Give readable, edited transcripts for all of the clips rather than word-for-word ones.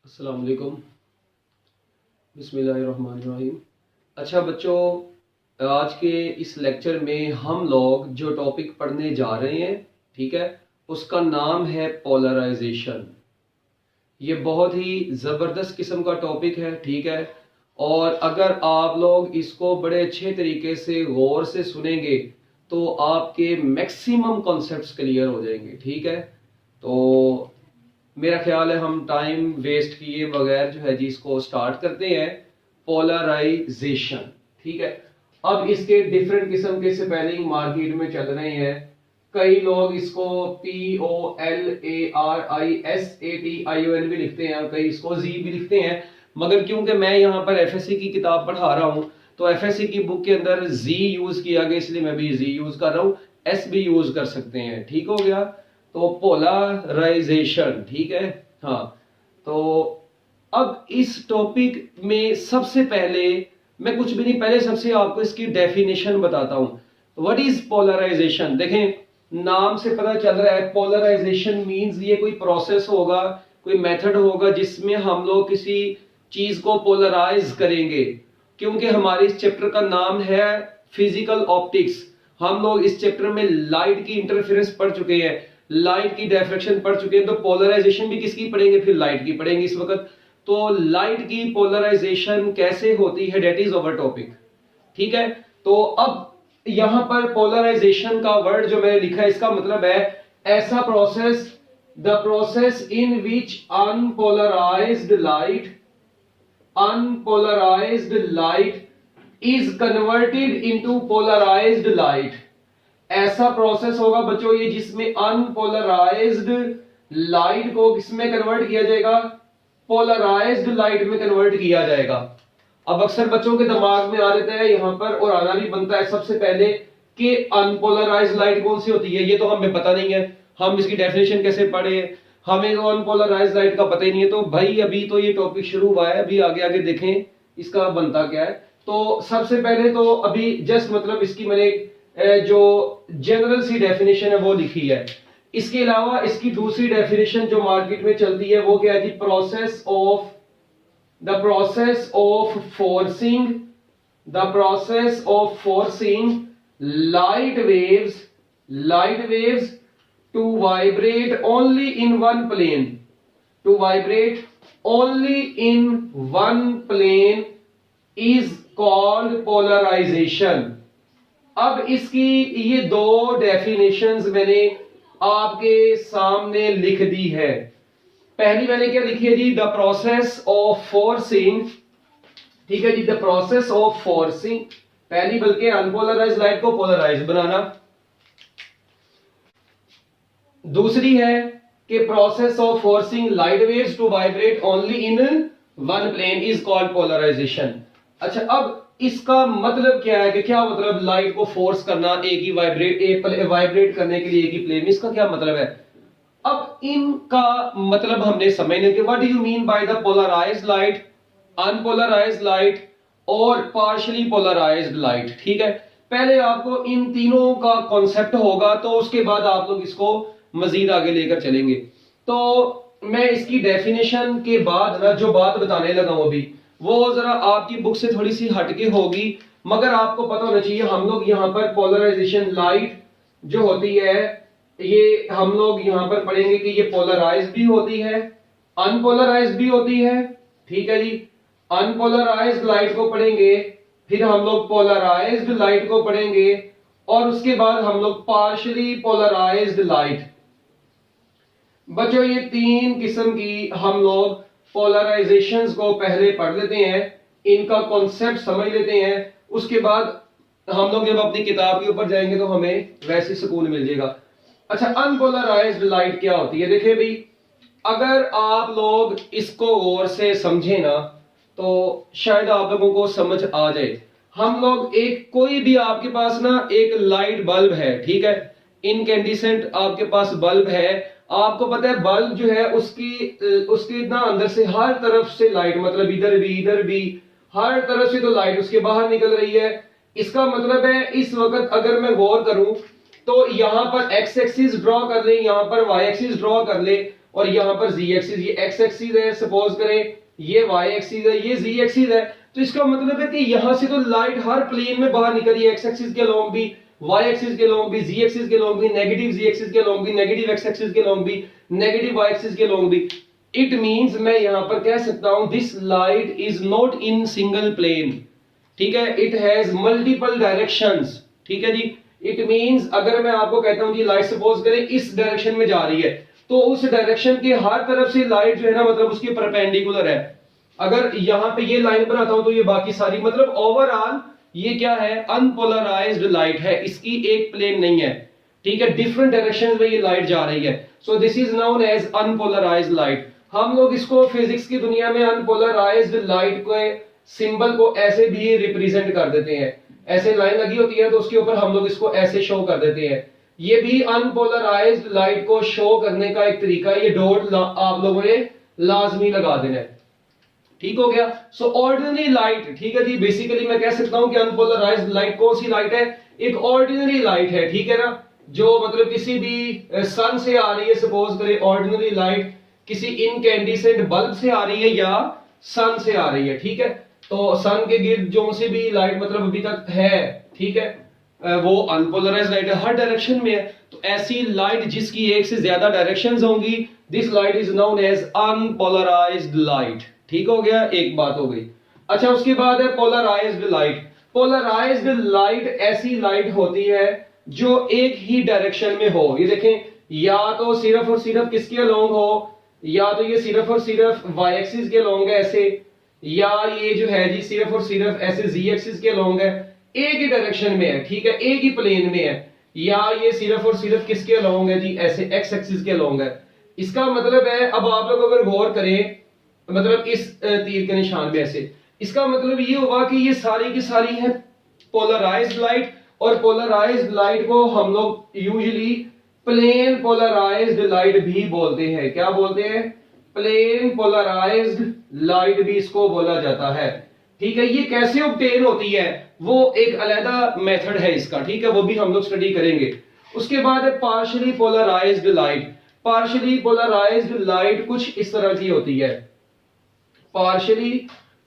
अस्सलाम वालेकुम। बिस्मिल्लाहिर्रहमानिर्रहीम। अच्छा बच्चों, आज के इस लेक्चर में हम लोग जो टॉपिक पढ़ने जा रहे हैं, ठीक है, उसका नाम है पोलराइजेशन। ये बहुत ही ज़बरदस्त किस्म का टॉपिक है, ठीक है। और अगर आप लोग इसको बड़े अच्छे तरीके से गौर से सुनेंगे तो आपके मैक्सिमम कॉन्सेप्ट्स क्लियर हो जाएंगे, ठीक है। तो मेरा ख्याल है हम टाइम वेस्ट किए बगैर जो है जी इसको स्टार्ट करते हैं। पोलराइजेशन, ठीक है। अब इसके डिफरेंट किस्म के स्पेलिंग मार्केट में चल रहे हैं। कई लोग इसको POLARISATION भी लिखते हैं और कई इसको Z भी लिखते हैं। मगर क्योंकि मैं यहाँ पर FSC की किताब पढ़ा रहा हूँ तो FSC की बुक के अंदर Z यूज किया गया, इसलिए मैं भी Z यूज कर रहा हूँ। S भी यूज कर सकते हैं, ठीक हो गया। तो पोलराइजेशन, ठीक है। हाँ, तो अब इस टॉपिक में सबसे पहले मैं कुछ भी नहीं, पहले सबसे आपको इसकी डेफिनेशन बताता हूं। What is polarization? देखें, नाम से पता चल रहा है पोलराइजेशन मींस ये कोई प्रोसेस होगा, कोई मेथड होगा जिसमें हम लोग किसी चीज को पोलराइज करेंगे। क्योंकि हमारे इस चैप्टर का नाम है फिजिकल ऑप्टिक्स। हम लोग इस चैप्टर में लाइट की इंटरफेरेंस पढ़ चुके हैं, लाइट की डायफ्रैक्शन पढ़ चुके हैं, तो पोलराइजेशन भी किसकी पढ़ेंगे? फिर लाइट की पढ़ेंगे इस वक्त। तो लाइट की पोलराइजेशन कैसे होती है, डेट इज अवर टॉपिक, ठीक है। तो अब यहां पर पोलराइजेशन का वर्ड जो मैंने लिखा है, इसका मतलब है ऐसा process, the process in which unpolarized light is converted into polarized light. ऐसा प्रोसेस होगा बच्चों ये जिसमें अनपोलराइज्ड लाइट को किसमें कन्वर्ट किया जाएगा? पोलराइज्ड लाइट में कन्वर्ट किया जाएगा। अब अक्सर बच्चों के दिमाग में आ जाता है यहां पर, और आना भी बनता है सबसे पहले, कि अनपोलराइज्ड लाइट कौन सी होती है। ये तो हमें पता नहीं है, हम इसकी डेफिनेशन कैसे पढ़े, हमें तो अनपोलराइज्ड लाइट का पता ही नहीं है। तो भाई अभी तो ये टॉपिक शुरू हुआ है, अभी आगे आगे देखें इसका बनता क्या है। तो सबसे पहले तो अभी जस्ट मतलब इसकी मैंने जो जनरल सी डेफिनेशन है वो लिखी है। इसके अलावा इसकी दूसरी डेफिनेशन जो मार्केट में चलती है वो क्या है? Process of forcing light waves to vibrate only in one plane is called polarization. अब इसकी ये दो डेफिनेशंस मैंने आपके सामने लिख दी है। पहली मैंने क्या लिखी है जी? द प्रोसेस ऑफ फोर्सिंग, ठीक है जी, द प्रोसेस ऑफ फोर्सिंग, पहली बल्कि अनपोलराइज्ड लाइट को पोलराइज बनाना। दूसरी है कि process of forcing light waves to vibrate only in one plane is called polarization. अच्छा, अब इसका मतलब क्या है? कि क्या मतलब लाइट को फोर्स करना, एक ही वाइब्रेट करने के लिए एक ही प्लेन, इसका क्या मतलब है? अब इनका मतलब हमने समझने के, what do you mean by the polarized light, unpolarized light और पार्शियली पोलराइज्ड लाइट, ठीक है। पहले आपको इन तीनों का कॉन्सेप्ट होगा, तो उसके बाद आप लोग इसको मजीद आगे लेकर चलेंगे। तो मैं इसकी डेफिनेशन के बाद ना जो बात बताने लगा हूं अभी, वो जरा आपकी बुक से थोड़ी सी हटके होगी, मगर आपको पता होना चाहिए। हम लोग यहाँ पर पोलराइजेशन लाइट जो होती है, ये हम लोग यहाँ पर पढ़ेंगे कि ये पोलराइज्ड भी होती है, अनपोलराइज्ड भी होती है, ठीक है जी। अनपोलराइज्ड लाइट को पढ़ेंगे, फिर हम लोग पोलराइज्ड लाइट को पढ़ेंगे, और उसके बाद हम लोग पार्शियली पोलराइज्ड लाइट। बच्चों ये तीन किस्म की हम लोग पोलराइजेशंस को पहले पढ़ लेते हैं, इनका कॉन्सेप्ट समझ लेते हैं, उसके बाद हम लोग जब अपनी किताब के ऊपर जाएंगे तो हमें वैसे सुकून मिल जाएगा। अच्छा, अनपोलराइज्ड लाइट क्या होती है? देखिए भाई, अगर आप लोग इसको गौर से समझे ना तो शायद आप लोगों को समझ आ जाए। हम लोग एक कोई भी आपके पास ना एक लाइट बल्ब है, ठीक है, इनकैंडिसेंट आपके पास बल्ब है। आपको पता है बल्ब जो है उसके ना अंदर से हर तरफ से लाइट, मतलब इधर भी हर तरफ से तो लाइट उसके बाहर निकल रही है। इसका मतलब है इस वक्त अगर मैं गौर करूं तो यहां पर एक्स एक्सिस ड्रॉ कर ले, यहां पर वाई एक्सिस ड्रॉ कर ले, और यहाँ पर z एक्सिस, ये x एक्सिस है सपोज करें, ये y एक्सिस है, ये z एक्सिस है, तो इसका मतलब है कि यहां से तो लाइट हर प्लेन में बाहर निकल रही है, x एक्सिस के लॉन्ग भी, y एक्सिस के लॉन्ग भी, z एक्सिस के लॉन्ग भी, नेगेटिव z एक्सिस के लॉन्ग भी, नेगेटिव x एक्सिस के लॉन्ग भी, नेगेटिव y एक्सिस के लॉन्ग भी। इट मींस मैं यहां पर कह सकता हूं this light is not in single plane, ठीक है, इट हैज मल्टीपल डायरेक्शंस, ठीक है जी। इट मींस अगर मैं आपको कहता हूं कि लाइट सपोज करें इस डायरेक्शन में जा रही है, तो उस डायरेक्शन के हर तरफ से लाइट जो है ना मतलब उसके परपेंडिकुलर है। अगर यहां पे ये लाइन बनाता हूं तो ये बाकी सारी मतलब ओवरऑल ये क्या है, अनपोलराइज्ड लाइट है, इसकी एक प्लेन नहीं है, ठीक है, डिफरेंट डायरेक्शन में ये लाइट जा रही है। So this is known as unpolarized light. हम लोग इसको फिजिक्स की दुनिया में अनपोलराइज्ड लाइट को सिंबल को ऐसे भी रिप्रेजेंट कर देते हैं, ऐसे लाइन लगी होती है तो उसके ऊपर हम लोग इसको ऐसे शो कर देते हैं। ये भी अनपोलराइज्ड लाइट को शो करने का एक तरीका है, ये डॉट आप लोगों ने लाजमी लगा देना है, ठीक हो गया। सो ऑर्डिनरी लाइट, ठीक है जी, बेसिकली मैं कह सकता हूं कि अनपोलराइज्ड लाइट कौन सी लाइट है, एक ऑर्डिनरी लाइट है, ठीक है ना, जो मतलब किसी भी सन से आ रही है, सपोज करें ऑर्डिनरी लाइट किसी इनकैंडिसेंट बल्ब से आ रही है या सन से आ रही है, ठीक है। तो सन के गिर्द जो से भी लाइट मतलब अभी तक है, ठीक है, वो अनपोलराइज्ड लाइट है, हर डायरेक्शन में है। तो ऐसी लाइट जिसकी एक से ज्यादा डायरेक्शंस होंगी, this light is known as unpolarized light, ठीक हो गया, एक बात हो गई। अच्छा, उसके बाद है पोलराइज्ड लाइट। पोलराइज्ड लाइट ऐसी लाइट होती है जो एक ही डायरेक्शन में हो, ये देखें, या तो सिर्फ और सिर्फ किसके अलोंग हो, या तो ये सिर्फ और सिर्फ y एक्सिस के अलोंग है ऐसे, या ये जो है जी सिर्फ और सिर्फ ऐसे z एक्सिस के अलोंग है, एक ही डायरेक्शन में है, ठीक है, एक ही प्लेन में है, या ये सिर्फ और सिर्फ किसके अलोंग है जी, ऐसे x एक्सिस के अलोंग है। इसका मतलब है, अब आप लोग अगर गौर करें मतलब इस तीर के निशान में ऐसे, इसका मतलब ये होगा कि ये सारी की सारी है पोलराइज्ड लाइट, और पोलराइज्ड लाइट को हम लोग यूजुअली प्लेन पोलराइज्ड लाइट भी बोलते हैं। क्या बोलते हैं? प्लेन पोलराइज्ड लाइट भी इसको बोला जाता है, ठीक है। ये कैसे ऑब्टेन होती है वो एक अलग मेथड है इसका, ठीक है, वो भी हम लोग स्टडी करेंगे। उसके बाद है partially polarized light. Partially polarized light कुछ इस तरह की होती है, पार्शियली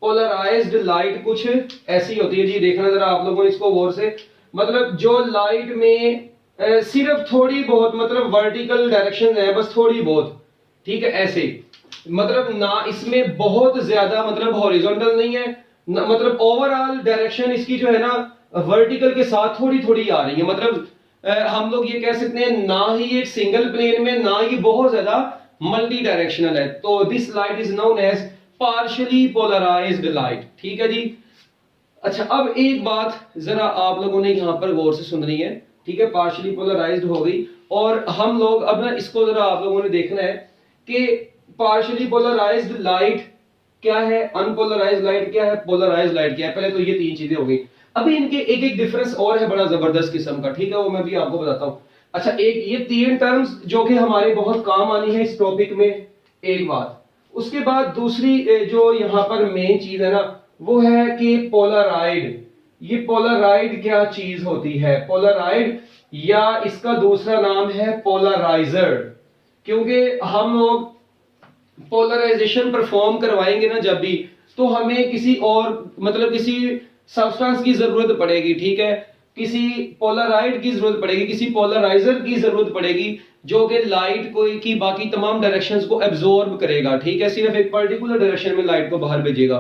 पोलराइज्ड लाइट कुछ ऐसी होती है जी, देखना जरा आप लोगों ने इसको गौर से, मतलब जो लाइट में सिर्फ थोड़ी बहुत मतलब वर्टिकल डायरेक्शन है, बस थोड़ी बहुत, ठीक है, ऐसे, मतलब ना इसमें बहुत ज्यादा मतलब हॉरिजॉन्टल नहीं है, मतलब ओवरऑल डायरेक्शन इसकी जो है ना वर्टिकल के साथ थोड़ी थोड़ी आ रही है, मतलब हम लोग ये कह सकते हैं ना ही एक सिंगल प्लेन में, ना ही बहुत ज्यादा मल्टी डायरेक्शनल है। तो this light is known as partially polarized light, ठीक है जी। अच्छा, अब एक बात जरा आप लोगों ने यहां पर गौर से सुननी है, ठीक है, पार्शियली पोलराइज्ड हो गई, और हम लोग अब ना इसको जरा आप लोगों ने देखना है कि पार्शियली पोलराइज्ड लाइट क्या है, अनपोलराइज्ड लाइट क्या है, पोलराइज्ड लाइट क्या है। पहले तो ये तीन चीजें हो गई। अभी इनके एक एक डिफरेंस और है बड़ा जबरदस्त किस्म का, ठीक है, वो मैं भी आपको बताता हूं। अच्छा, एक ये तीन टर्म्स जो कि हमारे बहुत काम आनी है इस टॉपिक में, एक बात। उसके बाद दूसरी जो यहाँ पर मेन चीज है ना वो है कि पोलराइड। ये पोलराइड क्या चीज होती है? पोलराइड या इसका दूसरा नाम है पोलराइजर, क्योंकि हम लोग पोलराइजेशन परफॉर्म करवाएंगे ना जब भी, तो हमें किसी और मतलब किसी सब्सटेंस की जरूरत पड़ेगी, ठीक है, किसी पोलराइड की जरूरत पड़ेगी, किसी पोलराइजर की जरूरत पड़ेगी जो कि लाइट को की बाकी तमाम डायरेक्शंस को एब्जॉर्ब करेगा, ठीक है, सिर्फ एक पर्टिकुलर डायरेक्शन में लाइट को बाहर भेजेगा।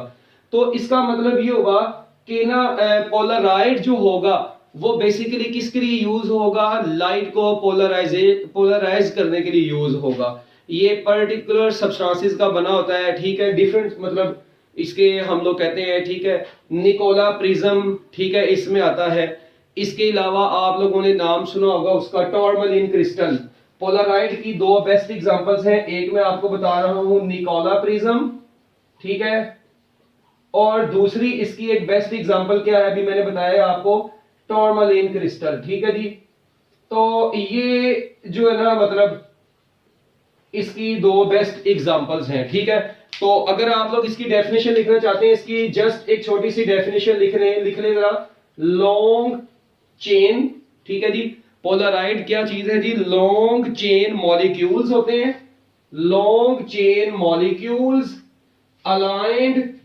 तो इसका मतलब ये होगा कि ना पोलराइड जो होगा वो बेसिकली किसके लिए यूज होगा? लाइट को पोलराइज करने के लिए यूज होगा। ये पर्टिकुलर सब्सटेंसेस का बना होता है, ठीक है, डिफरेंट मतलब इसके हम लोग कहते हैं, ठीक है, निकोला प्रिज्म, ठीक है, इसमें आता है। इसके अलावा आप लोगों ने नाम सुना होगा उसका टॉर्मलिन क्रिस्टल। पोलराइड की दो बेस्ट एग्जांपल्स हैं, एक मैं आपको बता रहा हूं निकोला प्रिज्म, ठीक है, और दूसरी इसकी एक बेस्ट एग्जांपल क्या है अभी मैंने बताया आपको, टॉर्मलिन क्रिस्टल, ठीक है जी। तो ये जो है ना मतलब इसकी दो बेस्ट एग्जांपल्स हैं, ठीक है। तो अगर आप लोग इसकी डेफिनेशन लिखना चाहते हैं, इसकी जस्ट एक छोटी सी डेफिनेशन लिख ले जरा, लॉन्ग चेन, ठीक है जी। पोलराइड क्या चीज है जी? लॉन्ग चेन मॉलिक्यूल्स होते हैं, long chain molecules aligned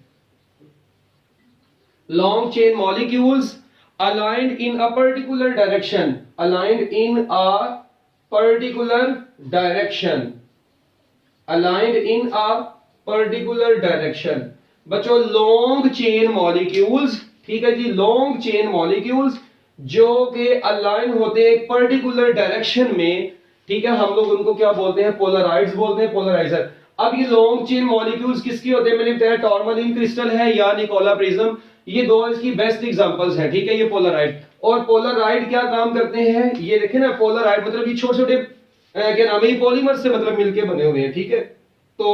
long chain molecules aligned in a particular direction, aligned in a particular direction, aligned in a particular direction। बच्चों लॉन्ग चेन मॉलिक्यूल्स, ठीक है जी, लॉन्ग चेन मॉलिक्यूल्स जो के align होते हैं particular direction में, ठीक है, हम लोग उनको क्या बोलते हैं, पोलराइड्स बोलते हैं, पोलराइजर। अब ये लॉन्ग चेन मॉलिक्यूल्स किसके होते हैं, मैंने बताया टॉर्मलिन क्रिस्टल है या निकोला प्रिज्म, ये दो इसकी बेस्ट एग्जांपल्स हैं, ठीक है, ये पोलराइड। और पोलराइड क्या काम करते हैं, ये देखें ना, पोलराइड मतलब ये छोटे छोटे क्या नाम है, ये पॉलीमर से मतलब मिलके बने हुए हैं, ठीक है। तो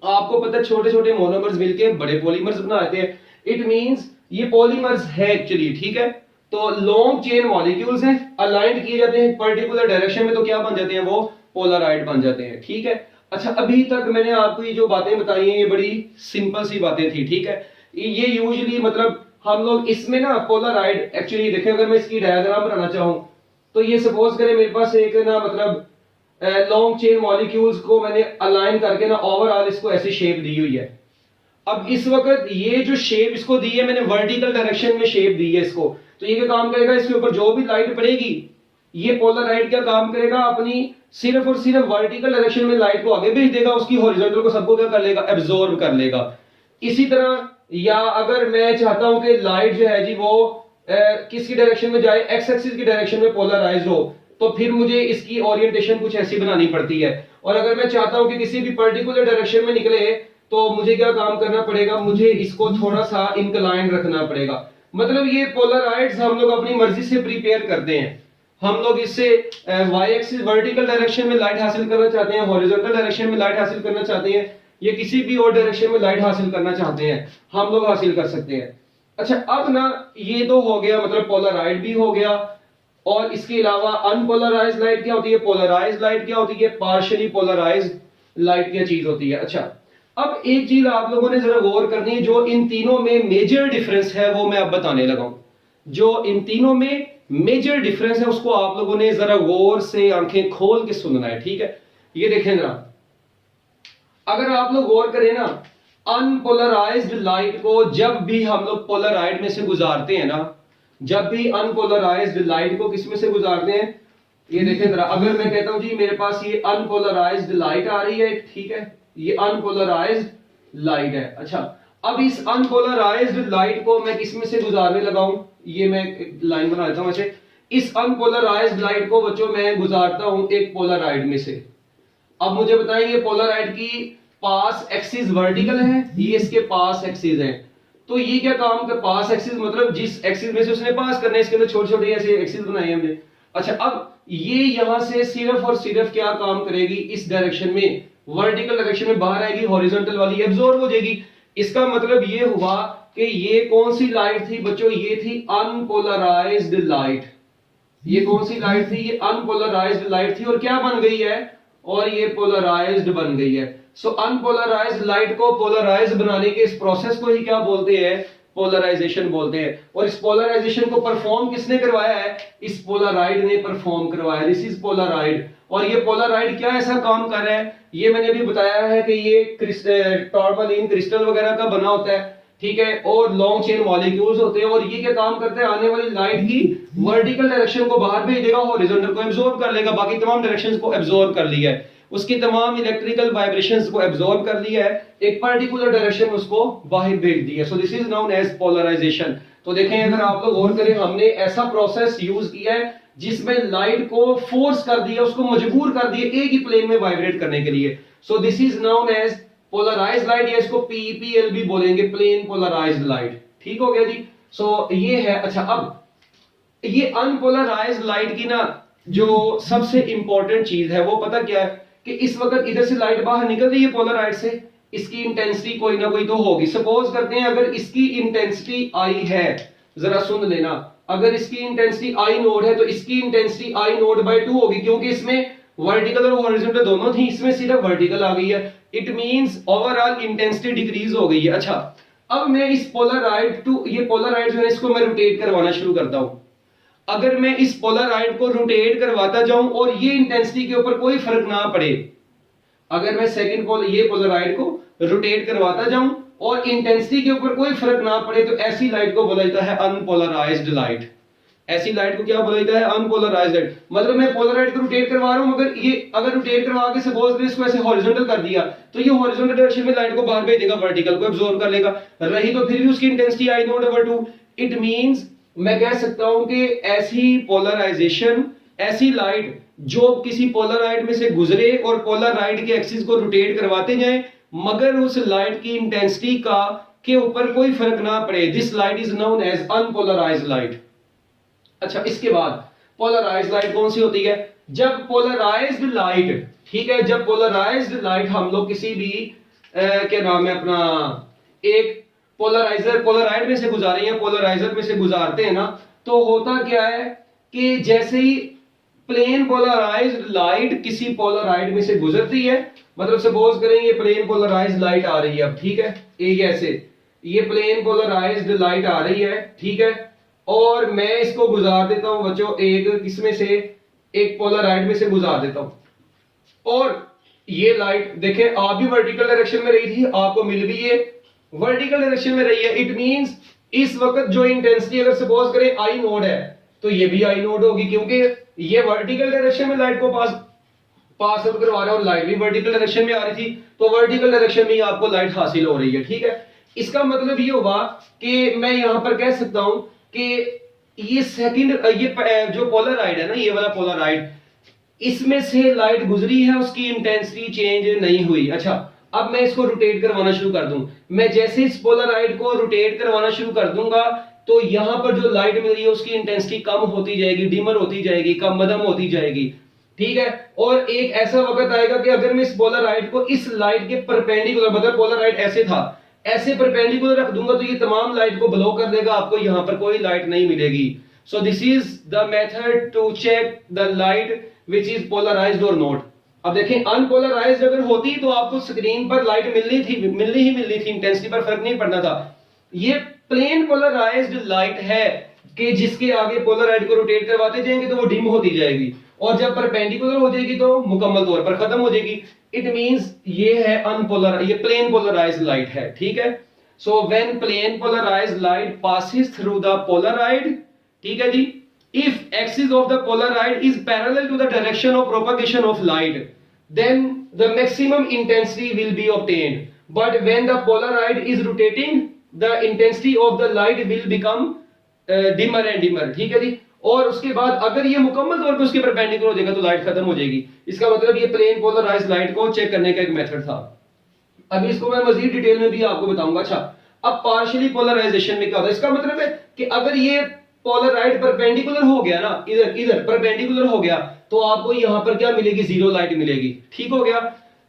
आपको पता है छोटे छोटे मोनोमर्स मिलके बड़े पॉलीमर्स बनाते हैं, इट मींस ये पॉलीमर्स है एक्चुअली, ठीक है। तो लॉन्ग चेन मॉलिक्यूल्स हैं, अलाइंड किए जाते हैं पर्टिकुलर डायरेक्शन में, तो क्या बन जाते हैं, वो पोलराइड बन जाते हैं, ठीक है। अच्छा, अभी तक मैंने आपको ये जो बातें बताई हैं ये बड़ी सिंपल सी बातें थी, ठीक है। ये यूजुअली मतलब हम लोग इसमें ना पोलराइड एक्चुअली देखें, अगर मैं इसकी डायग्राम बनाना चाहूं तो ये सपोज करें मेरे पास एक ना मतलब लॉन्ग चेन मॉलिक्यूल्स को मैंने अलाइन करके ना ओवरऑल इसको ऐसी शेप दी हुई है। अब इस वक्त ये जो शेप इसको दी है मैंने वर्टिकल डायरेक्शन में शेप दी है इसको, तो ये क्या काम करेगा, इसके ऊपर जो भी लाइट पड़ेगी ये पोलराइड क्या काम करेगा, अपनी सिर्फ और सिर्फ वर्टिकल डायरेक्शन में लाइट को आगे भेज देगा, उसकी हॉरिजॉन्टल को सबको क्या कर लेगा, एब्जॉर्ब कर लेगा। इसी तरह या अगर मैं चाहता हूं कि लाइट जो है जी वो किसकी डायरेक्शन में जाए, एक्स एक्सिस की डायरेक्शन में पोलराइज हो, तो फिर मुझे इसकी ओरिएंटेशन कुछ ऐसी बनानी पड़ती है। और अगर मैं चाहता हूं कि किसी भी पर्टिकुलर डायरेक्शन में निकले तो मुझे क्या काम करना पड़ेगा, मुझे इसको थोड़ा सा इंक्लाइन रखना पड़ेगा। मतलब ये पोलराइड्स हम लोग अपनी मर्जी से प्रिपेयर करते हैं। हम लोग इससे वाई एक्सिस वर्टिकल डायरेक्शन में लाइट हासिल करना चाहते हैं, हॉरिजॉन्टल डायरेक्शन में लाइट हासिल करना चाहते हैं, या किसी भी और डायरेक्शन में लाइट हासिल करना चाहते हैं, हम लोग हासिल कर सकते हैं। अच्छा, अब ना ये तो हो गया मतलब पोलराइड भी हो गया, और इसके अलावा अनपोलराइज्ड लाइट क्या होती है, पोलराइज्ड लाइट क्या होती है, पार्शियली पोलराइज्ड लाइट क्या चीज होती है। अच्छा, अब एक चीज आप लोगों ने जरा गौर करनी है, जो इन तीनों में मेजर डिफरेंस है वो मैं अब बताने लगा हूं। जो इन तीनों में मेजर डिफरेंस है उसको आप लोगों ने जरा गौर से आंखें खोल के सुनना है, ठीक है। ये देखें जरा, अगर आप लोग गौर करें ना, अनपोलराइज्ड लाइट को जब भी हम लोग पोलराइड में से गुजारते हैं ना, जब भी अनपोलराइज्ड लाइट को किस में से गुजारते हैं, ये देखें जरा, अगर मैं कहता हूं जी मेरे पास ये अनपोलराइज्ड लाइट आ रही है, ठीक है, ये अनपोलराइज्ड लाइट है। अच्छा, अब इस अनपोलराइज्ड लाइट को मैं किस में से गुजारने लगा हूं, ये मैं एक लाइन बना लेता हूं ऐसे, इस अनपोलराइज्ड लाइट को बच्चों मैं गुजारता हूं एक पोलराइड में से। अब मुझे बताएं, ये पोलराइड की पास एक्सिस वर्टिकल है, ये इसके पास एक्सिस है, तो ये क्या काम कर, पास एक्सिस मतलब जिस एक्सिस में से उसने पास करना है, इसके अंदर छोटे छोटे ऐसे एक्सिस बनाए हमने। अच्छा, अब ये यहां से सिर्फ और सिर्फ क्या काम करेगी, इस डायरेक्शन में वर्टिकल डायरेक्शन में बाहर आएगी, हॉरिजॉन्टल वाली एब्जॉर्ब हो जाएगी। इसका मतलब ये हुआ कि ये कौन सी लाइट थी बच्चों, ये थी अनपोलराइज्ड लाइट। ये कौन सी लाइट थी, ये अनपोलराइज्ड लाइट थी, और क्या बन गई है, और ये पोलराइज्ड बन गई है। सो अनपोलराइज्ड लाइट को पोलराइज्ड बनाने के इस प्रोसेस को ही क्या बोलते हैं, पोलराइजेशन बोलते हैं। और इस पोलराइजेशन को परफॉर्म किसने करवाया है, इस पोलराइड ने परफॉर्म करवाया, दिस इज पोलराइड। और ये पोलराइड क्या ऐसा काम कर रहा है, ये मैंने अभी बताया है कि ये टॉर्मलिन क्रिस्टल वगैरह का बना होता है, ठीक है, और लॉन्ग चेन मॉलिक्यूल्स होते हैं, और ये क्या काम करते हैं, आने वाली लाइट की वर्टिकल डायरेक्शन को बाहर भेज देगा, हॉरिजॉन्टल को एब्जॉर्ब कर लेगा, बाकी तमाम डायरेक्शंस को एब्जॉर्ब कर लिया है, उसकी तमाम इलेक्ट्रिकल वाइब्रेशंस को एब्जॉर्ब कर लिया है, एक पर्टिकुलर डायरेक्शन उसको बाहर भेज दिया। So this is known as polarization. तो देखें, अगर आप लोग गौर करें, हमने ऐसा प्रोसेस यूज किया है जिसमें लाइट को फोर्स कर दिया, उसको मजबूर कर दिया एक ही प्लेन में वाइब्रेट करने के लिए। So this is known as polarized light, या इसको पीईपीएल भी बोलेंगे, प्लेन पोलराइज्ड लाइट, ठीक हो गया जी। सो ये है। अच्छा, अब ये अनपोलराइज्ड लाइट की ना जो सबसे इंपॉर्टेंट चीज है वो पता क्या है, कि इस वक्त इधर से लाइट बाहर निकल रही है पोलराइड से, इसकी इंटेंसिटी कोई ना कोई तो होगी। सपोज करते हैं अगर इसकी इंटेंसिटी आई है, जरा सुन लेना, अगर इसकी इंटेंसिटी आई नोड है तो इसकी इंटेंसिटी आई नोड बाय 2 होगी, क्योंकि इसमें वर्टिकल और हॉरिजॉन्टल दोनों थी, इसमें सिर्फ वर्टिकल आ गई है, it means overall intensity decrease हो गई है। अच्छा, अब मैं इस पोलराइड टू, ये पोलराइड जो है इसको मैं रोटेट करवाना शुरू करता हूं। अगर मैं इस पोलराइड को रोटेट करवाता जाऊं और ये इंटेंसिटी के ऊपर कोई फर्क ना पड़े, अगर मैं सेकंड ये पोलराइड को रोटेट करवाता जाऊं और इंटेंसिटी के ऊपर कोई फर्क ना पड़े तो ऐसी लाइट को बोला जाता है अनपोलराइज्ड लाइट। ऐसी लाइट को क्या बोला जाता है? Unpolarised light. मतलब मैं पोलराइड को रोटेट करवा रहा हूं, मगर ये अगर रोटेट करवा के सपोज इसको ऐसे हॉरिजॉन्टल कर दिया तो ये हॉरिजॉन्टल डायरेक्शन में लाइट को बाहर भेज देगा, वर्टिकल को एब्जॉर्ब कर लेगा, रही तो फिर भी उसकी intensity I not over 2। It means मैं कह सकता हूं कि ऐसी पोलराइजेशन, ऐसी लाइट जो किसी पोलराइड में से गुजरे और पोलराइड के एक्सिस को रोटेट करवाते जाएं मगर उस लाइट की इंटेंसिटी का के ऊपर कोई फर्क ना पड़े, this light is known as unpolarized light. अच्छा, इसके बाद पोलराइज्ड लाइट कौन सी होती है? जब पोलराइज्ड लाइट, ठीक है, जब पोलराइज्ड लाइट हम लोग किसी भी क्या नाम है अपना एक पोलराइड में से गुजारे या पोलराइजर में से गुजारते हैं ना, तो होता क्या है कि जैसे ही प्लेन पोलराइज्ड लाइट किसी पोलराइड में से गुजरती है, मतलब सपोज करें ये प्लेन पोलराइज्ड लाइट आ रही है, अब ठीक है, एक ऐसे ये प्लेन पोलराइज्ड लाइट आ रही है, ठीक है, और मैं इसको गुजार देता हूं बच्चों एक किसमें से, एक पोलराइड में से गुजार देता हूं, और ये लाइट देखें आप भी वर्टिकल डायरेक्शन में रही थी, आपको मिल भी ये वर्टिकल डायरेक्शन में रही है। इट मींस इस वक्त जो इंटेंसिटी अगर सपोज करें I नोड है तो ये भी I नोड होगी, क्योंकि ये वर्टिकल डायरेक्शन में लाइट को पास आउट करवा रहा है और लाइट भी वर्टिकल डायरेक्शन में आ रही थी, तो वर्टिकल डायरेक्शन में ही आपको लाइट हासिल हो रही है, ठीक है। इसका मतलब ये होगा कि मैं यहां पर कह सकता हूं कि ये सेकंड ये जो पोलराइड है ना, ये वाला पोलराइड, इसमें से लाइट गुजरी है, उसकी इंटेंसिटी चेंज नहीं हुई। अच्छा, अब मैं इसको रोटेट करवाना शुरू कर दूं, मैं जैसे इस पोलराइड को रोटेट करवाना शुरू कर दूंगा तो यहां पर जो लाइट मिल रही है उसकी इंटेंसिटी कम होती जाएगी, डिमर होती जाएगी, कम मध्यम होती जाएगी, ठीक है। और एक ऐसा वक्त आएगा कि अगर मैं इस पोलराइड को इस लाइट के परपेंडिकुलर, मतलब पोलराइड ऐसे था, ऐसे परपेंडिकुलर रख दूंगा तो ये तमाम लाइट को ब्लॉक कर देगा, आपको यहां पर कोई लाइट नहीं मिलेगी। So this is the method to check the light which is polarized और नॉट। अब देखें अनपोलराइज्ड अगर होती तो आपको स्क्रीन पर लाइट मिलनी थी, इंटेंसिटी पर फर्क नहीं पड़ना था। ये प्लेन पोलराइज्ड लाइट है कि जिसके आगे पोलराइड को रोटेट करवाते जाएंगे तो वो डिम होती जाएगी, और जब परपेंडिकुलर हो जाएगी तो मुकम्मल तौर पर खत्म हो जाएगी। इट मींस ये है ये प्लेन पोलराइज्ड लाइट है, ठीक है। So when plane polarized light passes through the polaroid, ठीक है जी, if axis of the polaroid is parallel to the direction of propagation of light, then the maximum intensity will be obtained, but when the polaroid is rotating the intensity of the light will become dimmer and dimmer, ठीक है जी। और उसके बाद अगर ये मुकम्मल तौर पे उसके परपेंडिकुलर हो जाएगा तो लाइट खत्म हो जाएगी। इसका मतलब ये प्लेन पोलराइज्ड लाइट को चेक करने का एक मेथड था। अभी इसको मैं मजीद डिटेल में भी आपको बताऊंगा। अच्छा, अब पार्शियली पोलराइजेशन में क्या होता है? इसका मतलब है कि अगर ये पोलराइड परपेंडिकुलर हो गया ना, इधर परपेंडिकुलर हो गया तो आपको यहां पर क्या मिलेगी? जीरो लाइट मिलेगी, ठीक हो गया।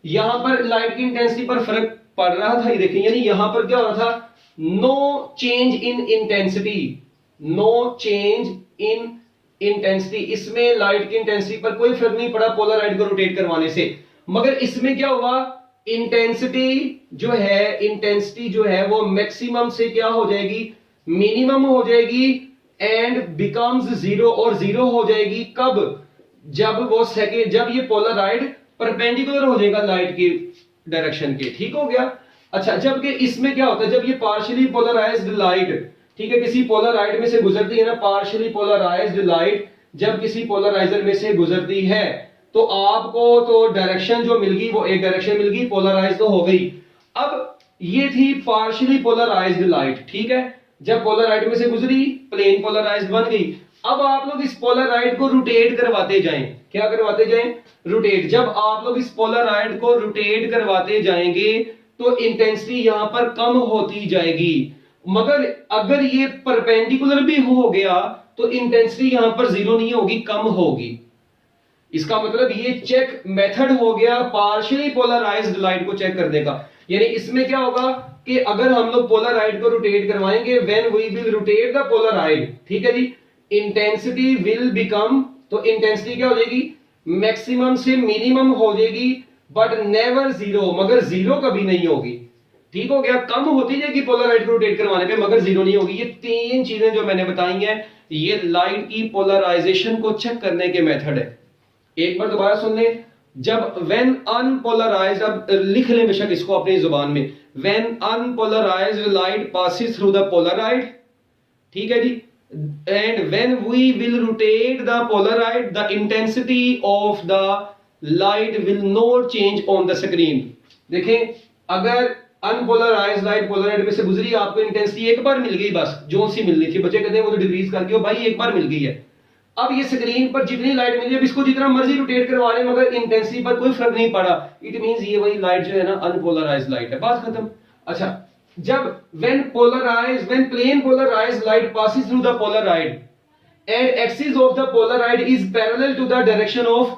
यहां पर लाइट की इंटेंसिटी पर फर्क पड़ रहा था, ये देखिए, यानी यहां पर क्या हो रहा था? No change in intensity, no change in intensity, इसमें लाइट की इंटेंसिटी पर कोई फर्क नहीं पड़ा पोलराइड को रोटेट करवाने से। मगर इसमें क्या हुआ? इंटेंसिटी जो है वो मैक्सिमम से क्या हो जाएगी? मिनिमम हो जाएगी एंड बिकम्स जीरो, और जीरो हो जाएगी कब? जब ये पोलराइड परपेंडिकुलर हो जाएगा लाइट की डायरेक्शन के, ठीक हो गया। अच्छा, जबकि इसमें क्या होता है? जब ये पार्शियली पोलराइज्ड लाइट, ठीक है, किसी पोलराइड में से गुजरती है ना, पार्शियली पोलराइज्ड लाइट जब किसी पोलराइजर में से गुजरती है तो आपको तो डायरेक्शन जो मिल गई वो एक डायरेक्शन मिल गई, पोलराइज तो हो गई। अब ये थी पार्शियली पोलराइज्ड लाइट, ठीक है, जब पोलराइड में से गुजरी प्लेन पोलराइज्ड बन गई। अब आप लोग इस पोलराइड को रोटेट करवाते जाएं, क्या करवाते जाएं? रोटेट। जब आप लोग इस पोलराइड को रोटेट करवाते जाएंगे तो इंटेंसिटी यहां पर कम होती जाएगी, मगर अगर ये परपेंडिकुलर भी हो गया तो इंटेंसिटी यहां पर जीरो नहीं होगी, कम होगी। इसका मतलब ये चेक मेथड हो गया पार्शियली पोलराइज्ड लाइट को चेक करने का। यानी इसमें क्या होगा कि अगर हम लोग पोलराइड को रोटेट करवाएंगे, when we will rotate the polaroid, ठीक है जी, इंटेंसिटी विल बिकम, तो इंटेंसिटी क्या हो जाएगी? मैक्सिमम से मिनिमम हो जाएगी, बट नेवर जीरो, मगर जीरो कभी नहीं होगी, ठीक हो गया। कम होती जाएगी पोलराइड को रोटेट करवाने पे, मगर जीरो नहीं होगी। ये तीन चीजें जो मैंने बताई हैं ये लाइट की पोलराइजेशन को चेक करने के मेथड है। एक बार दोबारा सुन लें, जब व्हेन अनपोलराइज्ड, अब लिख लें बेशक इसको अपनी जुबान में, when unpolarized light passes through the polaroid, ठीक है जी, and when we will rotate the polaroid the intensity of the light will not change on the screen. देखें, अगर अनपोलराइज्ड लाइट पोलराइड में से गुजरी, आपको इंटेंसिटी एक बार मिल गई, बस जो सी मिलनी थी, बच्चे कहते हैं वो तो डिग्रीज करके हो भाई, एक बार मिल गई है। अब ये स्क्रीन पर जितनी लाइट मिली है, इसको जितना मर्जी रोटेट करवा लें, मगर इंटेंसिटी पर कोई फर्क नहीं पड़ा। इट मींस ये वही लाइट जो है ना अनपोलराइज्ड लाइट है, बात खत्म। अच्छा, जब when plane polarized light passes through the polaroid and axis of the polaroid is parallel to the direction of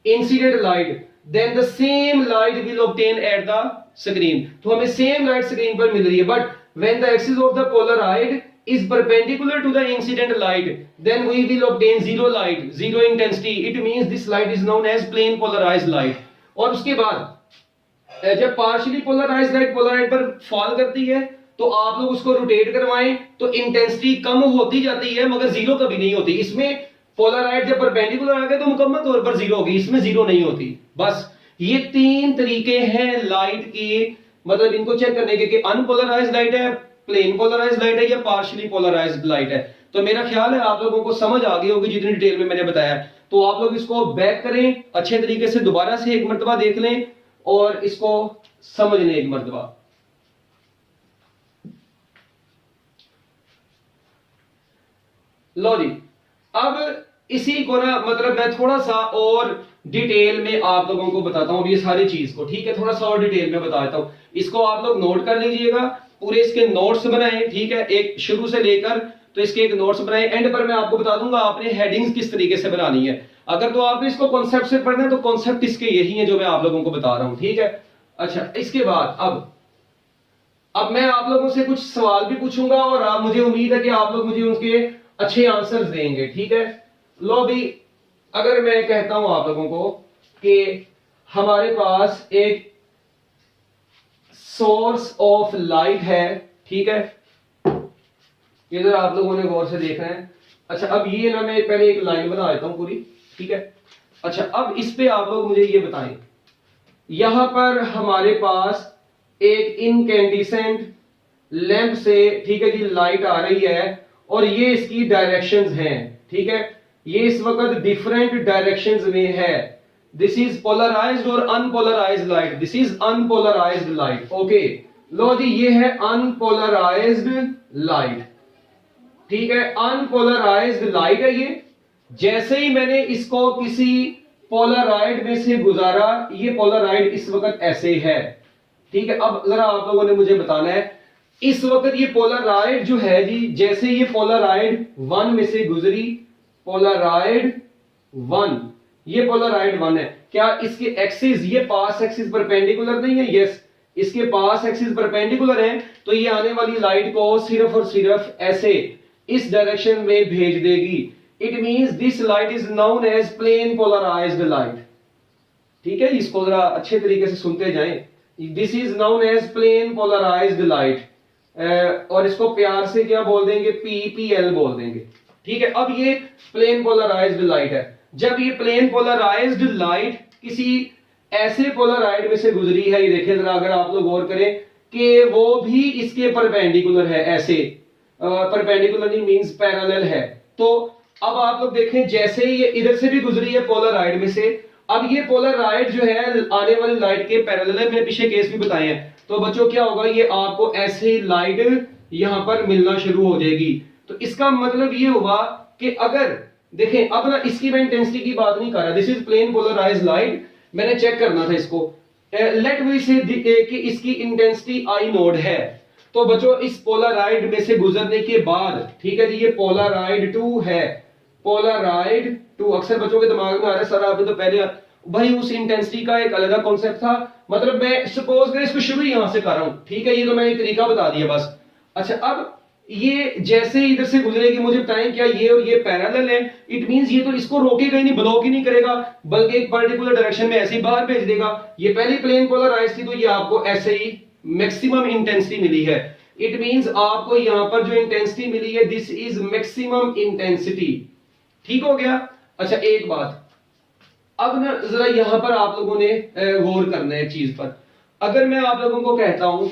incident light, then the same light will obtain at the screen। तो हमें same light screen पर मिल रही है, but when the axis of the polaroid is perpendicular to the incident light, then we will obtain zero light, zero intensity। It means this light is known as plane polarized light। और उसके बाद जब partially polarized light Polaroid पर fall करती है, तो आप लोग उसको रोटेट करवाएं तो इंटेंसिटी कम होती जाती है, मगर जीरो कभी नहीं होती। इसमें पोलराइड जब परपेंडिकुलर आ गए तो मुकम्मल तौर पर जीरो होगी, इसमें जीरो नहीं होती। बस ये तीन तरीके हैं लाइट की, मतलब इनको चेक करने के कि अनपोलराइज्ड लाइट है, प्लेन पोलराइज्ड लाइट है या पार्शियली पोलराइज्ड लाइट है। तो मेरा ख्याल है आप लोगों को समझ आ गई होगी जितनी डिटेल में मैंने बताया। तो आप लोग इसको बैक करें, अच्छे तरीके से दोबारा से एक मर्तबा देख लें और इसको समझ लें एक मर्तबा। लो जी, अब इसी को ना मतलब मैं थोड़ा सा और डिटेल में आप लोगों को बताता हूं ये सारी चीज को, ठीक है, थोड़ा सा और डिटेल में बता देता हूं। इसको आप लोग नोट कर लीजिएगा, पूरे इसके नोट्स बनाएं, ठीक है, एक शुरू से लेकर तो इसके एक नोट्स बनाएं। एंड पर मैं आपको बता दूंगा आपने हेडिंग्स किस तरीके से बनानी है। अगर तो आपने इसको कॉन्सेप्ट से पढ़ना है तो कॉन्सेप्ट इसके यही है जो मैं आप लोगों को बता रहा हूं, ठीक है। अच्छा, इसके बाद अब मैं आप लोगों से कुछ सवाल भी पूछूंगा और आप, मुझे उम्मीद है कि आप लोग मुझे उनके अच्छे आंसर्स देंगे, ठीक है। लो भी, अगर मैं कहता हूं आप लोगों को कि हमारे पास एक सोर्स ऑफ लाइट है, ठीक है, इधर आप लोगों ने गौर से देखना है। अच्छा, अब ये ना मैं पहले एक लाइन बना देता हूं पूरी, ठीक है। अच्छा, अब इस पे आप लोग मुझे ये बताएं, यहां पर हमारे पास एक इनकैंडिसेंट लैंप से, ठीक है जी, लाइट आ रही है और ये इसकी डायरेक्शंस हैं, ठीक है। ये इस वक्त डिफरेंट डायरेक्शंस में है। दिस इज पोलराइज्ड और unpolarized light, this is unpolarized light, okay. लो जी, ये है अनपोलराइज्ड लाइट, ठीक है, अनपोलराइज्ड लाइट है ये। जैसे ही मैंने इसको किसी पोलराइड में से गुजारा, ये पोलराइड इस वक्त ऐसे है, ठीक है। अब जरा आप लोगों ने मुझे बताना है, इस वक्त ये पोलराइड जो है जी, जैसे ये पोलराइड 1 में से गुजरी, पोलराइड 1, ये पोलराइड 1 है, क्या इसके एक्सिस, ये पास एक्सिस परपेंडिकुलर नहीं है? यस, इसके पास एक्सिस परपेंडिकुलर है, तो ये आने वाली लाइट को सिर्फ और सिर्फ ऐसे इस डायरेक्शन में भेज देगी। It means this light is known as plane polarized light, ठीक है। इसको जरा अच्छे तरीके से सुनते जाएं, this is known as plane polarized light, और इसको प्यार से क्या बोल देंगे, पीपीएल बोल देंगे, ठीक है। अब ये प्लेन पोलराइज्ड लाइट है। जब ये प्लेन पोलराइज्ड लाइट किसी ऐसे पोलराइड में से गुजरी है, ये देखें जरा, अगर आप लोग गौर करें कि वो भी इसके परपेंडिकुलर है, ऐसे परपेंडिकुलर नहीं मींस पैरेलल है। तो अब आप लोग देखें, जैसे ही ये इधर से भी गुजरी है पोलराइड में से, अब ये पोलराइड जो है आने वाली लाइट के पैरेलल है, मैंने पीछे केस भी बताए हैं। तो बच्चों क्या होगा, ये आपको ऐसे ही लाइट यहां पर मिलना शुरू हो जाएगी। तो इसका मतलब ये हुआ कि अगर देखें, अब ना इसकी मैं इंटेंसिटी की बात नहीं कर रहा, this is plane polarized light, मैंने चेक करना था इसको। लेट वी से कि इसकी इंटेंसिटी आई नोड है। तो बच्चों इस पोलराइड में से गुजरने के बाद, ठीक है जी, ये पोलराइड 2 है, पोलराइड 2। अक्सर बच्चों के दिमाग में आ रहा है सर आपने तो पहले भाई उस इंटेंसिटी का एक अलग कॉन्सेप्ट था, मतलब मैं सपोज करें इसको शुरू यहां से कर रहा हूं, ठीक है, ये तो मैंने तरीका बता दिया बस। अच्छा, अब ये जैसे इधर से गुजरेगी, मुझे बताएं क्या ये और ये पैरेलल है? इट मींस ये तो इसको रोकेगा ही नहीं, ब्लॉक ही नहीं करेगा, बल्कि एक पर्टिकुलर डायरेक्शन में ऐसे ही बाहर भेज देगा। ये पहली प्लेन पोलराइज्ड थी, तो ये आपको ऐसे ही मैक्सिमम इंटेंसिटी मिली है। इट मींस आपको यहां पर जो इंटेंसिटी मिली है, दिस इज मैक्सिमम इंटेंसिटी, ठीक हो गया। अच्छा, एक बात, अब ना जरा यहां पर आप लोगों ने गौर करना है चीज पर। अगर मैं आप लोगों को कहता हूं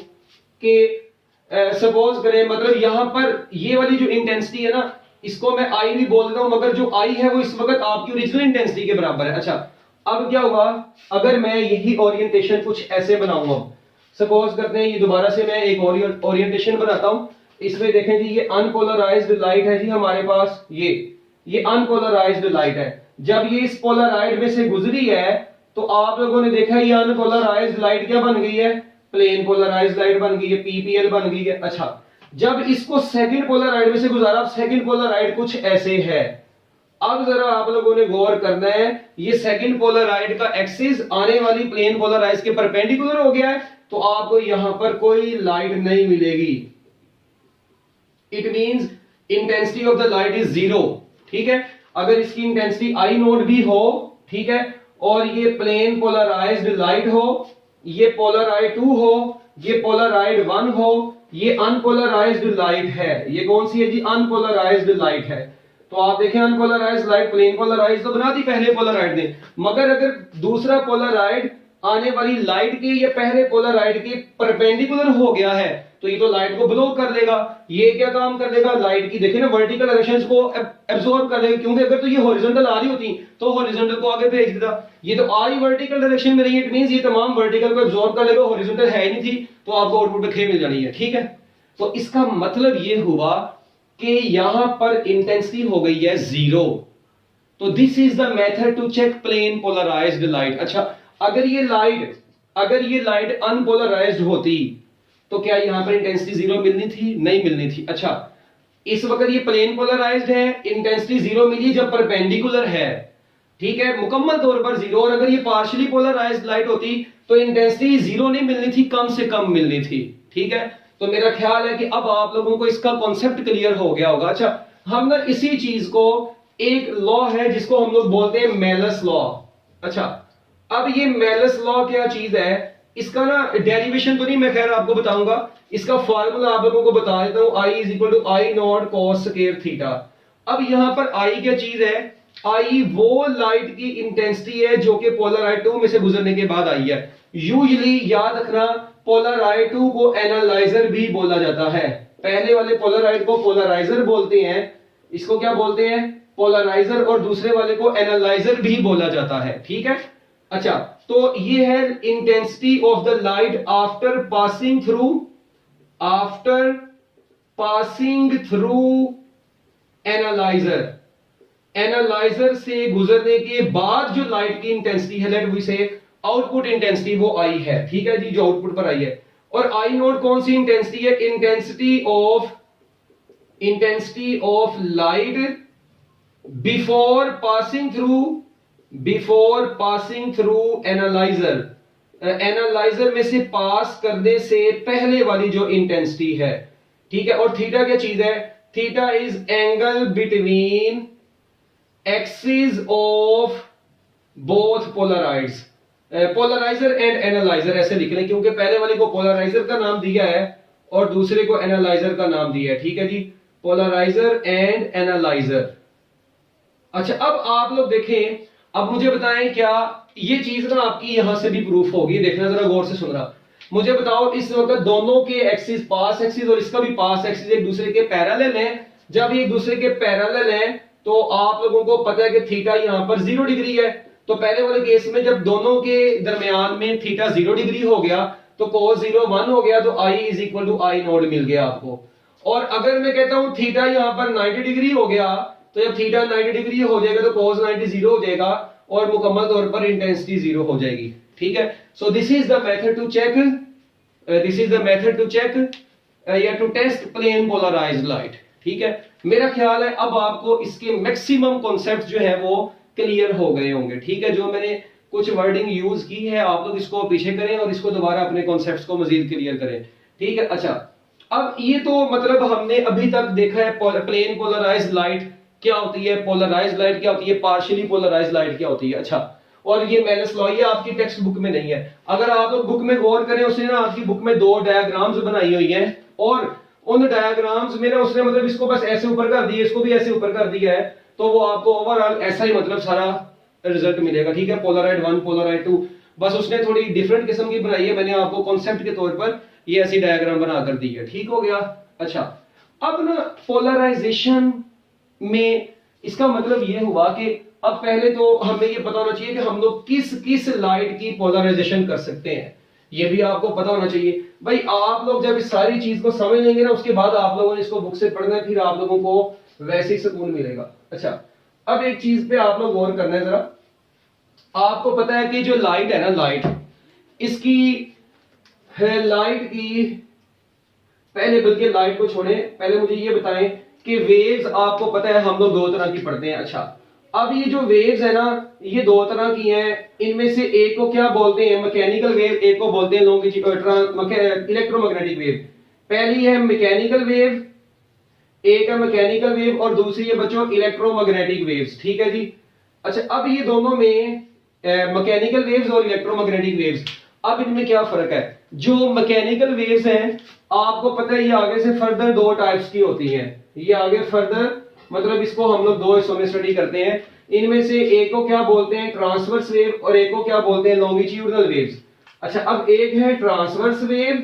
कि सपोज करें, मतलब यहां पर ये वाली जो इंटेंसिटी है ना, इसको मैं आई भी बोल रहा हूं, मगर जो आई है वो इस वक्त आपकी ओरिजिनल इंटेंसिटी के बराबर है। अच्छा, अब क्या हुआ, अगर मैं यही ओरिएंटेशन कुछ ऐसे बनाऊंगा, सपोज करते हैं ये दोबारा से मैं एक ओरिएंटेशन बनाता हूं। इसमें देखें जी, ये अनपोलराइज्ड लाइट है जी हमारे पास, ये अनपोलराइज्ड लाइट है। जब ये इस पोलराइड में से गुजरी है तो आप लोगों ने देखा ये अनपोलराइज्ड लाइट क्या बन गई है, प्लेन पोलराइज्ड लाइट बन गई है, पीपीएल बन गई है। अच्छा, जब इसको सेकंड पोलराइड में से गुजारा, सेकंड पोलराइड कुछ ऐसे है। अब जरा आप लोगों ने गौर करना है, ये सेकंड पोलराइड का एक्सिस आने वाली प्लेन पोलराइज के परपेंडिकुलर हो गया है, तो आपको यहां पर कोई लाइट नहीं मिलेगी। It means intensity of the light is zero. ठीक है, अगर इसकी इंटेंसिटी आई नोट भी हो, ठीक है, और ये प्लेन पोलराइज्ड लाइट हो, ये पोलराइड 2 हो, ये पोलराइड 1 हो, ये अनपोलराइज्ड लाइट है। ये कौन सी है जी, अनपोलराइज्ड लाइट है। तो आप देखें, अनपोलराइज्ड लाइट प्लेन पोलराइज्ड तो बना दी पहले पोलराइड ने, मगर अगर दूसरा पोलराइड आने वाली लाइट के या पहले पोलराइड के परपेंडिकुलर हो गया है तो ये तो लाइट को ब्लॉक कर लेगा। ये क्या काम कर लेगा, लाइट की देखिए ना वर्टिकल डायरेक्शंस को एब्जॉर्ब कर लेगा, क्योंकि अगर तो ये हॉरिजॉन्टल आ रही होती तो हॉरिजॉन्टल को आगे भेज देता। ये तो आ रही वर्टिकल डायरेक्शन में रही है, इट मींस ये तमाम वर्टिकल को एब्जॉर्ब कर लेगा, हॉरिजॉन्टल है ही नहीं थी, तो आपको आउटपुट पे खे मिल जानी है। ठीक है, तो इसका मतलब ये हुआ कि यहां पर इंटेंसिटी हो गई है जीरो। तो this is the method to check plane polarized light. अच्छा, अगर ये लाइट अनपोलराइज्ड होती तो क्या यहां पर इंटेंसिटी जीरो मिलनी थी, नहीं मिलनी थी। अच्छा, इस वक्त ये प्लेन पोलराइज्ड है, इंटेंसिटी जीरो मिली जब परपेंडिकुलर है, ठीक है, मुकम्मल तौर पर जीरो। और अगर ये पार्शियली पोलराइज्ड लाइट होती तो इंटेंसिटी जीरो नहीं मिलनी थी, कम से कम मिलनी थी। ठीक है, तो मेरा ख्याल है कि अब आप लोगों को इसका कॉन्सेप्ट क्लियर हो गया होगा। अच्छा, हम ना इसी चीज को, एक लॉ है जिसको हम लोग बोलते हैं मेलस लॉ। अच्छा, अब ये मेलस लॉ क्या चीज है, इसका ना डेरिवेशन तो नहीं मैं खैर आपको बताऊंगा, इसका फार्मूला आप लोगों को बता देता हूं, I is equal to I nought cos square theta. अब यहां पर I क्या चीज है, I वो लाइट की इंटेंसिटी है जो कि पोलराइड 2 में से गुजरने के बाद आई है। यूजुअली याद रखना, पोलराइड 2 को एनालाइजर भी बोला जाता है। पहले वाले पोलराइड को पोलराइजर बोलते हैं, इसको क्या बोलते हैं, पोलराइजर, और दूसरे वाले को एनालाइजर भी बोला जाता है। ठीक है, अच्छा, तो ये है intensity of the light after passing through analyser. Analyser से गुजरने के बाद जो लाइट की इंटेंसिटी है, लेट वी से आउटपुट इंटेंसिटी, वो आई है। ठीक है जी, जो आउटपुट पर आई है। और आई नोट कौन सी इंटेंसिटी है, intensity of light before passing through analyser. Analyser में से पास करने से पहले वाली जो इंटेंसिटी है। ठीक है, और थीटा क्या चीज है, theta is angle between axis of both polaroids, polarizer and analyzer ऐसे लिख लें, क्योंकि पहले वाले को पोलराइजर का नाम दिया है और दूसरे को एनालाइजर का नाम दिया है। ठीक है जी, पोलराइजर एंड एनालाइजर। अच्छा, अब आप लोग देखें, अब मुझे बताएं क्या ये चीज ना आपकी यहां से भी प्रूफ होगी, देखना जरा गौर से सुनना। मुझे बताओ, इस वक्त दोनों के एक्सिस, पास एक्सिस और इसका भी पास एक्सिस एक दूसरे के पैरेलल हैं। जब ये एक दूसरे के पैरेलल हैं तो आप लोगों को पता है कि थीटा यहां पर 0 डिग्री है। तो पहले वाले केस में जब दोनों के दरमियान में थीटा 0 डिग्री हो गया तो cos 0 1 हो गया, तो I is equal to I nought मिल गया आपको। और अगर मैं कहता हूं थीटा यहां पर 90 डिग्री हो गया, तो जब थीटा 90 डिग्री हो जाएगा तो cos 90 0 हो जाएगा और मुकम्मल तौर पर इंटेंसिटी 0 हो जाएगी। ठीक है, so this is the method to check या to test plane polarized light. ठीक है, मेरा ख्याल है अब आपको इसके मैक्सिमम कॉन्सेप्ट जो है वो क्लियर हो गए होंगे। ठीक है, जो मैंने कुछ वर्डिंग यूज की है आप लोग इसको पीछे करें और इसको दोबारा अपने कॉन्सेप्ट्स को मजीद क्लियर करें। ठीक है, अच्छा, अब ये तो मतलब हमने अभी तक देखा है प्लेन पोलराइज्ड लाइट क्या होती है, पोलराइज्ड लाइट क्या होती है, पार्शियली पोलराइज्ड लाइट क्या होती है। अच्छा, और ये मेलस लॉ ये आपकी टेक्स्ट बुक में नहीं है। अगर आप लोग बुक में गौर करें, उसने ना आपकी बुक में 2 डायग्राम्स बनाई हुई हैं और उन डायग्राम्स में ना उसने मतलब इसको बस ऐसे ऊपर कर दिया, इसको भी ऐसे ऊपर कर दिया है, तो वो आपको ओवरऑल ऐसा ही मतलब सारा रिजल्ट मिलेगा, ठीक है। पोलराइड 1, पोलराइड 2, बस उसने थोड़ी डिफरेंट किस्म की बनाई है, मैंने आपको कॉन्सेप्ट के तौर पर ये ऐसी डायग्राम बनाकर दी है, ठीक हो गया। अच्छा, अब ना पोलराइजेशन में इसका मतलब ये हुआ कि अब पहले तो हमें ये पता होना चाहिए कि हम लोग किस किस लाइट की पोलराइजेशन कर सकते हैं, ये भी आपको पता होना चाहिए। भाई आप लोग जब इस सारी चीज को समझ लेंगे ना, उसके बाद आप लोगों ने इसको बुक से पढ़ना है, फिर आप लोगों को वैसे ही सुकून मिलेगा। अच्छा, अब एक चीज पे आप लोग गौर करना है जरा। आपको पता है कि जो लाइट है ना, लाइट, इसकी है लाइट की, पहले बल्कि लाइट को छोड़े, पहले मुझे ये बताएं कि वेव्स आपको पता है हम लोग दो तरह की पढ़ते हैं। अच्छा, अब ये जो वेव्स है ना, ये दो तरह की हैं। इनमें से एक को क्या बोलते हैं, मैकेनिकल वेव, एक को बोलते हैं इलेक्ट्रोमैग्नेटिक वेव। पहली है मैकेनिकल वेव, एक है मैकेनिकल वेव, और दूसरी है बच्चों इलेक्ट्रोमैग्नेटिक वेव्स, ठीक है जी। अच्छा, अब ये दोनों में मैकेनिकल वेव्स और इलेक्ट्रोमैग्नेटिक वेव्स, अब इनमें क्या फर्क है। जो मैकेनिकल वेव्स हैं, आपको पता है ये आगे से फर्दर दो टाइप्स की होती हैं। ये आगे फर्दर मतलब इसको हम लोग दो हिस्सों में स्टडी करते हैं। इनमें से एक को क्या बोलते हैं ट्रांसवर्स वेव, और एक को क्या बोलते हैं लॉन्गिट्यूडनल वेव्स। अच्छा, अब एक है ट्रांसवर्स वेव,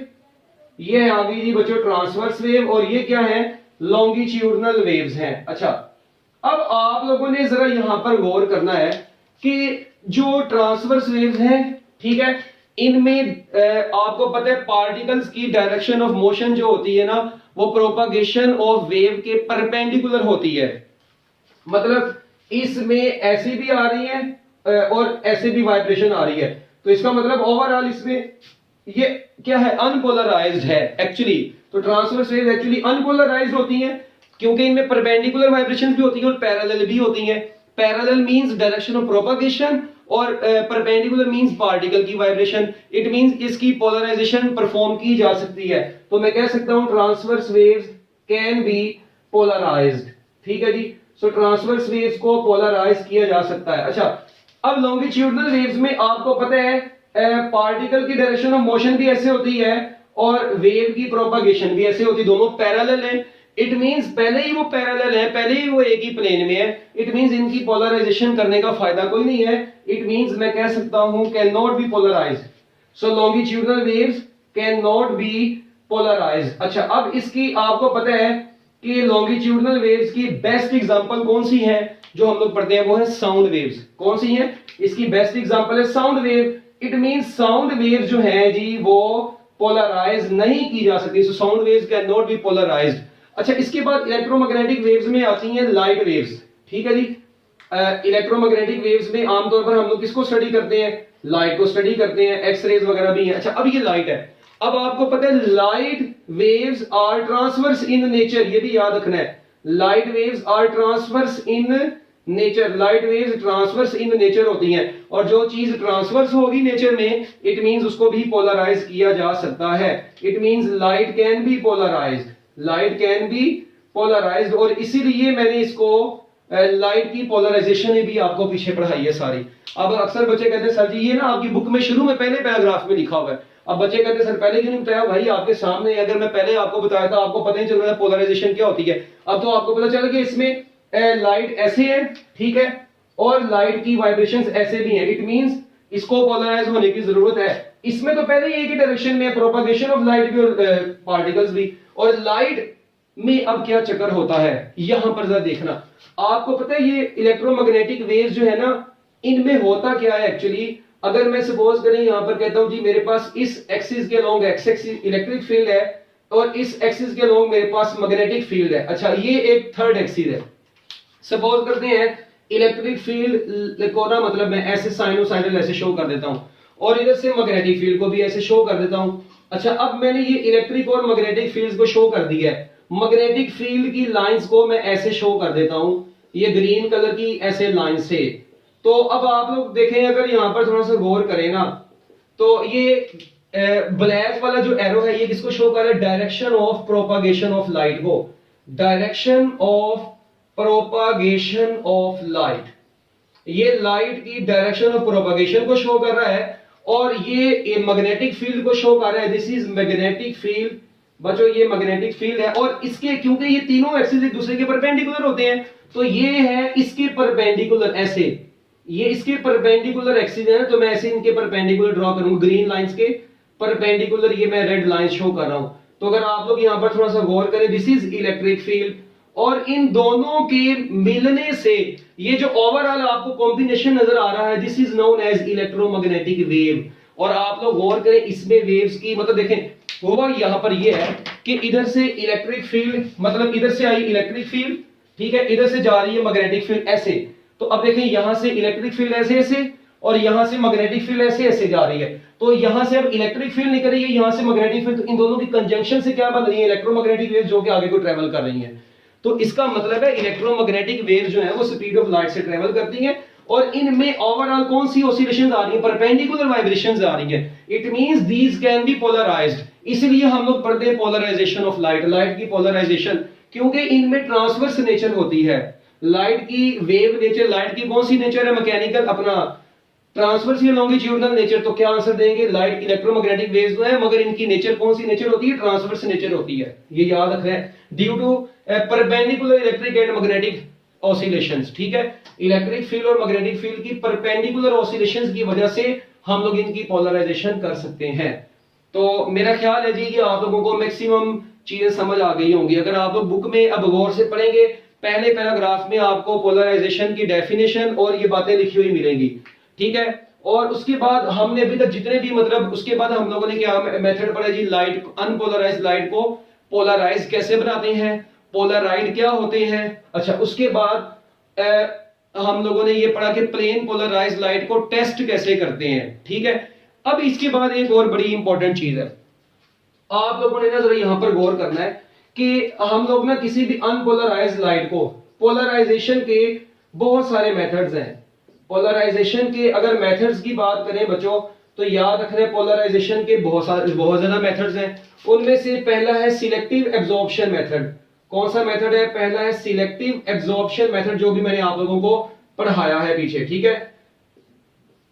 ये है आगे जी बच्चों ट्रांसवर्स वेव, और ये क्या है लॉन्गिट्यूडनल वेव्स हैं। अच्छा, अब आप लोगों ने जरा यहां पर गौर करना है कि जो ट्रांसवर्स वेव्स हैं, ठीक है, इनमें आपको पता है पार्टिकल्स की डायरेक्शन ऑफ मोशन जो होती है ना, वो प्रोपागेशन ऑफ वेव के परपेंडिकुलर होती है। मतलब इसमें ऐसी भी आ रही है और ऐसे भी वाइब्रेशन आ रही है, तो इसका मतलब ओवरऑल इसमें ये क्या है अनपोलराइज्ड है एक्चुअली। तो ट्रांसवर्स वेव एक्चुअली अनपोलराइज्ड होती हैं, क्योंकि इनमें परपेंडिकुलर वाइब्रेशंस भी होती हैं और पैरेलल भी होती हैं। Parallel means direction of propagation, और परपेंडिकुलर मींस पार्टिकल की वाइब्रेशन। इट मींस इसकी पोलराइजेशन परफॉर्म की जा सकती है। तो मैं कह सकता हूं transverse waves can be polarized, ठीक है जी। सो ट्रांसवर्स वेव्स को पोलराइज किया जा सकता है। अच्छा, अब लॉन्गिट्यूडनल वेव्स में आपको पता है पार्टिकल की डायरेक्शन ऑफ मोशन भी ऐसे होती है और वेव की प्रोपागेशन भी ऐसे होती है, दोनों पैरेलल है। इट मींस पहले ही वो पैरेलल है, पहले ही वो एक ही प्लेन में है। इट मींस इनकी पोलराइजेशन करने का फायदा कोई नहीं है। इट मींस मैं कह सकता हूं can not be polarized. So longitudinal waves can not be polarized. अच्छा, अब इसकी आपको पता है कि लॉन्गिट्यूडनल वेव्स की बेस्ट एग्जांपल कौन सी है जो हम लोग पढ़ते हैं, वो है साउंड वेव्स। कौन सी है इसकी बेस्ट एग्जांपल है sound wave. It means sound wave जो है जी वो पोलराइज नहीं की जा सकती। So sound waves can not be polarized. अच्छा, इसके बाद इलेक्ट्रोमैग्नेटिक वेव्स में आती हैं लाइट वेव्स, ठीक है जी। इलेक्ट्रोमैग्नेटिक वेव्स में आमतौर पर हम लोग किसको स्टडी करते हैं, लाइट को स्टडी करते हैं, एक्सरेज वगैरह भी है। अच्छा, अब ये लाइट है। अब आपको पता है light waves are transverse in nature, ये भी याद रखना है। Light waves are transverse in nature, light waves transverse in nature होती हैं, और जो चीज ट्रांसवर्स होगी नेचर में, इट मींस उसको भी पोलराइज किया जा सकता है। It means light can be polarized, light can be polarized, और इसीलिए मैंने इसको लाइट की पोलराइजेशन भी आपको पीछे पढ़ाई है सारी। अब अक्सर बच्चे कहते हैं सर जी ये ना आपकी बुक में शुरू में पहले पैराग्राफ में लिखा हुआ है। अब बच्चे कहते हैं सर पहले क्यों नहीं बताया, भाई आपके सामने अगर मैं पहले आपको बताया था आपको पता नहीं चल रहा पोलराइजेशन क्या होती है। अब तो आपको पता चल गया इसमें लाइट ऐसे है, ठीक है, और लाइट की वाइब्रेशंस ऐसे भी हैं। इट मींस इसको पोलराइज होने की जरूरत है। इसमें तो पहले ही एक ही डायरेक्शन में प्रोपागेशन ऑफ लाइट भी और पार्टिकल्स भी। और लाइट में अब क्या चक्कर होता है यहां पर जरा देखना। आपको पता है ये इलेक्ट्रोमैग्नेटिक वेव्स जो है ना, इनमें होता क्या है एक्चुअली। अगर मैं सपोज करें यहां पर कहता हूं जी मेरे पास इस एक्सिस के along x axis electric field है और इस एक्सिस के अलोंग मेरे पास मैग्नेटिक फील्ड है। अच्छा, ये एक थर्ड एक्सिस है। सपोज करते हैं इलेक्ट्रिक फील्ड को ना, मतलब मैं ऐसे साइनोसाइडल ऐसे शो कर देता हूं, और इधर से मैग्नेटिक फील्ड को भी ऐसे शो कर देता हूं। अच्छा, अब मैंने ये इलेक्ट्रिक और मैग्नेटिक फील्ड्स को शो कर दिया है। मैग्नेटिक फील्ड की लाइंस को मैं ऐसे शो कर देता हूं, ये ग्रीन कलर की ऐसे लाइन से। तो अब आप लोग देखें, अगर यहां पर थोड़ा सा गौर करें ना, तो ये ब्लैक वाला जो एरो है ये किसको शो कर रहा है, direction of propagation of light को, direction of propagation of light, ये लाइट की डायरेक्शन ऑफ प्रोपागेशन को शो कर रहा है, और ये मैग्नेटिक फील्ड को शो कर रहा है। दिस इज मैग्नेटिक फील्ड बच्चों, ये मैग्नेटिक फील्ड है, और इसके क्योंकि ये तीनों एक्सिस एक दूसरे के परपेंडिकुलर होते हैं, तो ये है इसके परपेंडिकुलर ऐसे, ये इसके परपेंडिकुलर एक्सिस है, तो मैं ऐसे इनके परपेंडिकुलर ड्रॉ करूंगा, ग्रीन लाइंस के परपेंडिकुलर ये मैं रेड लाइन शो कर रहा हूं। तो अगर आप लोग यहां पर थोड़ा सा गौर करें, दिस इज इलेक्ट्रिक फील्ड, और इन दोनों के मिलने से ये जो ओवरऑल आपको कॉम्बिनेशन नजर आ रहा है, this is known as electromagnetic wave. और आप लोग गौर करें इसमें वेव्स की, मतलब देखें हुआ यहां पर ये है कि इधर से इलेक्ट्रिक फील्ड, मतलब इधर से आई इलेक्ट्रिक फील्ड, ठीक है, इधर से जा रही है मैग्नेटिक फील्ड ऐसे। तो अब देखें यहां से इलेक्ट्रिक फील्ड ऐसे ऐसे, और यहां से मैग्नेटिक फील्ड ऐसे ऐसे जा रही है। तो यहां से अब इलेक्ट्रिक फील्ड निकल रही है, यहां से मैग्नेटिक फील्ड, तो इन दोनों की कंजंक्शन से क्या बन रही है, इलेक्ट्रोमैग्नेटिक वेव जो कि आगे को ट्रेवल कर रही है। तो इसका मतलब है इलेक्ट्रोमैग्नेटिक वेव जो है वो स्पीड ऑफ लाइट से ट्रेवल करती है, और इनमें ओवरऑल कौन सी ऑसिलेशंस आ रही है, परपेंडिकुलर वाइब्रेशंस आ रही है। It means these can be polarized. इसलिए हम लोग पढ़ते हैं पोलराइजेशन ऑफ लाइट, लाइट की पोलराइजेशन, क्योंकि इनमें ट्रांसवर्स नेचर होती है। लाइट की वेव नेचर, लाइट की कौन सी नेचर है, मैकेनिकल, अपना ट्रांसवर्स या लॉन्गिट्यूडनल नेचर। तो क्या आंसर देंगे, लाइट इलेक्ट्रोमैग्नेटिक वेव्स तो है, मगर इनकी नेचर कौन सी नेचर होती है, ट्रांसवर्स नेचर होती है। ये याद रखना है, due to perpendicular electric and magnetic oscillations, ठीक है। इलेक्ट्रिक फील्ड और मैग्नेटिक फील्ड की परपेंडिकुलर ऑसिलेशंस की वजह से हम लोग इनकी पोलराइजेशन कर सकते हैं। तो मेरा ख्याल है जी कि आप लोगों को मैक्सिमम चीजें समझ आ गई होंगी। अगर आप लोग बुक में अब गौर से पढ़ेंगे, पहले पैराग्राफ में आपको पोलराइजेशन की डेफिनेशन और ये बातें लिखी हुई मिलेंगी, ठीक है। और उसके बाद हमने अभी तक जितने भी, मतलब उसके बाद हम लोगों ने क्या मेथड पढ़ा जी, लाइट, अनपोलराइज्ड लाइट को पोलराइज कैसे बनाते हैं, पोलराइड क्या होते हैं। अच्छा, उसके बाद हम लोगों ने ये पढ़ा कि प्लेन पोलराइज्ड लाइट को टेस्ट कैसे करते हैं, ठीक है। अब इसके बाद एक और बड़ी इंपॉर्टेंट चीज है, आप लोगों ने ना जरा यहां पर गौर करना है कि हम लोग ना किसी भी अनपोलराइज्ड लाइट को, पोलराइजेशन के बहुत सारे मेथड्स हैं। पोलराइजेशन के अगर मेथड्स की बात करें बच्चों, तो याद रखना, पोलराइजेशन के बहुत ज्यादा मेथड्स हैं। उनमें से पहला है सिलेक्टिव एब्जॉर्प्शन मेथड। कौन सा मेथड है, पहला है सिलेक्टिव एब्जॉर्प्शन मेथड, जो भी मैंने आप लोगों को पढ़ाया है पीछे, ठीक है।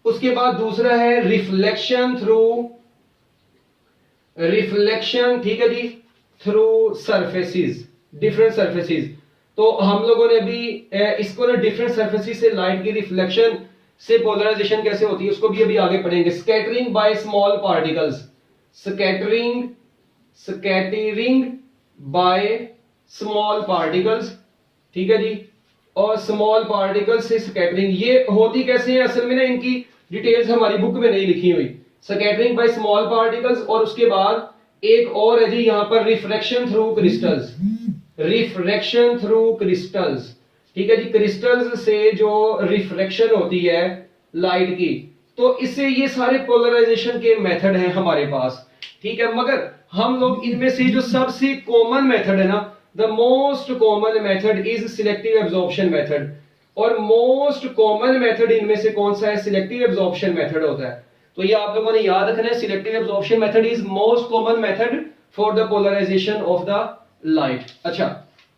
उसके बाद दूसरा है रिफ्लेक्शन थ्रू, रिफ्लेक्शन, ठीक है जी, थ्रू सरफेसेस, डिफरेंट सरफेसेस। तो हम लोगों ने भी इसको ना डिफरेंट सरफेसेस से लाइट की रिफ्लेक्शन से पोलराइजेशन कैसे होती है उसको भी अभी आगे पढ़ेंगे। Scattering by small particles, scattering, scattering by small particles, ठीक है जी। और स्मॉल पार्टिकल्स से स्कैटरिंग ये होती कैसे है, असल में ना इनकी डिटेल्स हमारी बुक में नहीं लिखी हुई। स्कैटरिंग बाय स्मॉल पार्टिकल्स, और उसके बाद एक और है जी यहां पर refraction through crystals, refraction through crystals, ठीक है जी। क्रिस्टल्स से जो रिफ्रैक्शन होती है लाइट की, तो इससे ये सारे पोलराइजेशन के मेथड हैं हमारे पास, ठीक है। मगर हम लोग इनमें से जो सबसे कॉमन मेथड है ना, the most common method is selective absorption method, और मोस्ट कॉमन मेथड इनमें से कौन सा है, सिलेक्टिव एब्जॉर्प्शन मेथड होता है। तो ये आप लोगों ने याद रखना है, selective absorption method is most common method for the polarization of the light. अच्छा,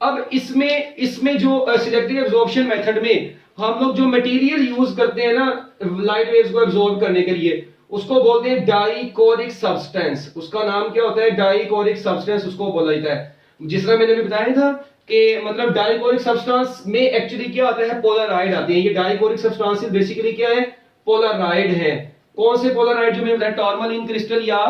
अब इसमें जो सिलेक्टिव एब्जॉर्प्शन मेथड में हम लोग जो मटेरियल यूज करते हैं ना लाइट वेव्स को एब्जॉर्ब करने के लिए, उसको बोलते हैं डाइकोरिक सब्सटेंस। उसका नाम क्या होता है, डाइकोरिक सब्सटेंस उसको बोला जाता है। जिस तरह मैंने भी बताया था कि मतलब डाइकोरिक सब्सटेंस में एक्चुअली क्या आता है, पोलराइड आते हैं। ये डाइकोरिक सब्सटेंसेस बेसिकली क्या है, पोलराइड है। कौन से पोलराइड, जो मैंने बताया टॉर्मलिन क्रिस्टल या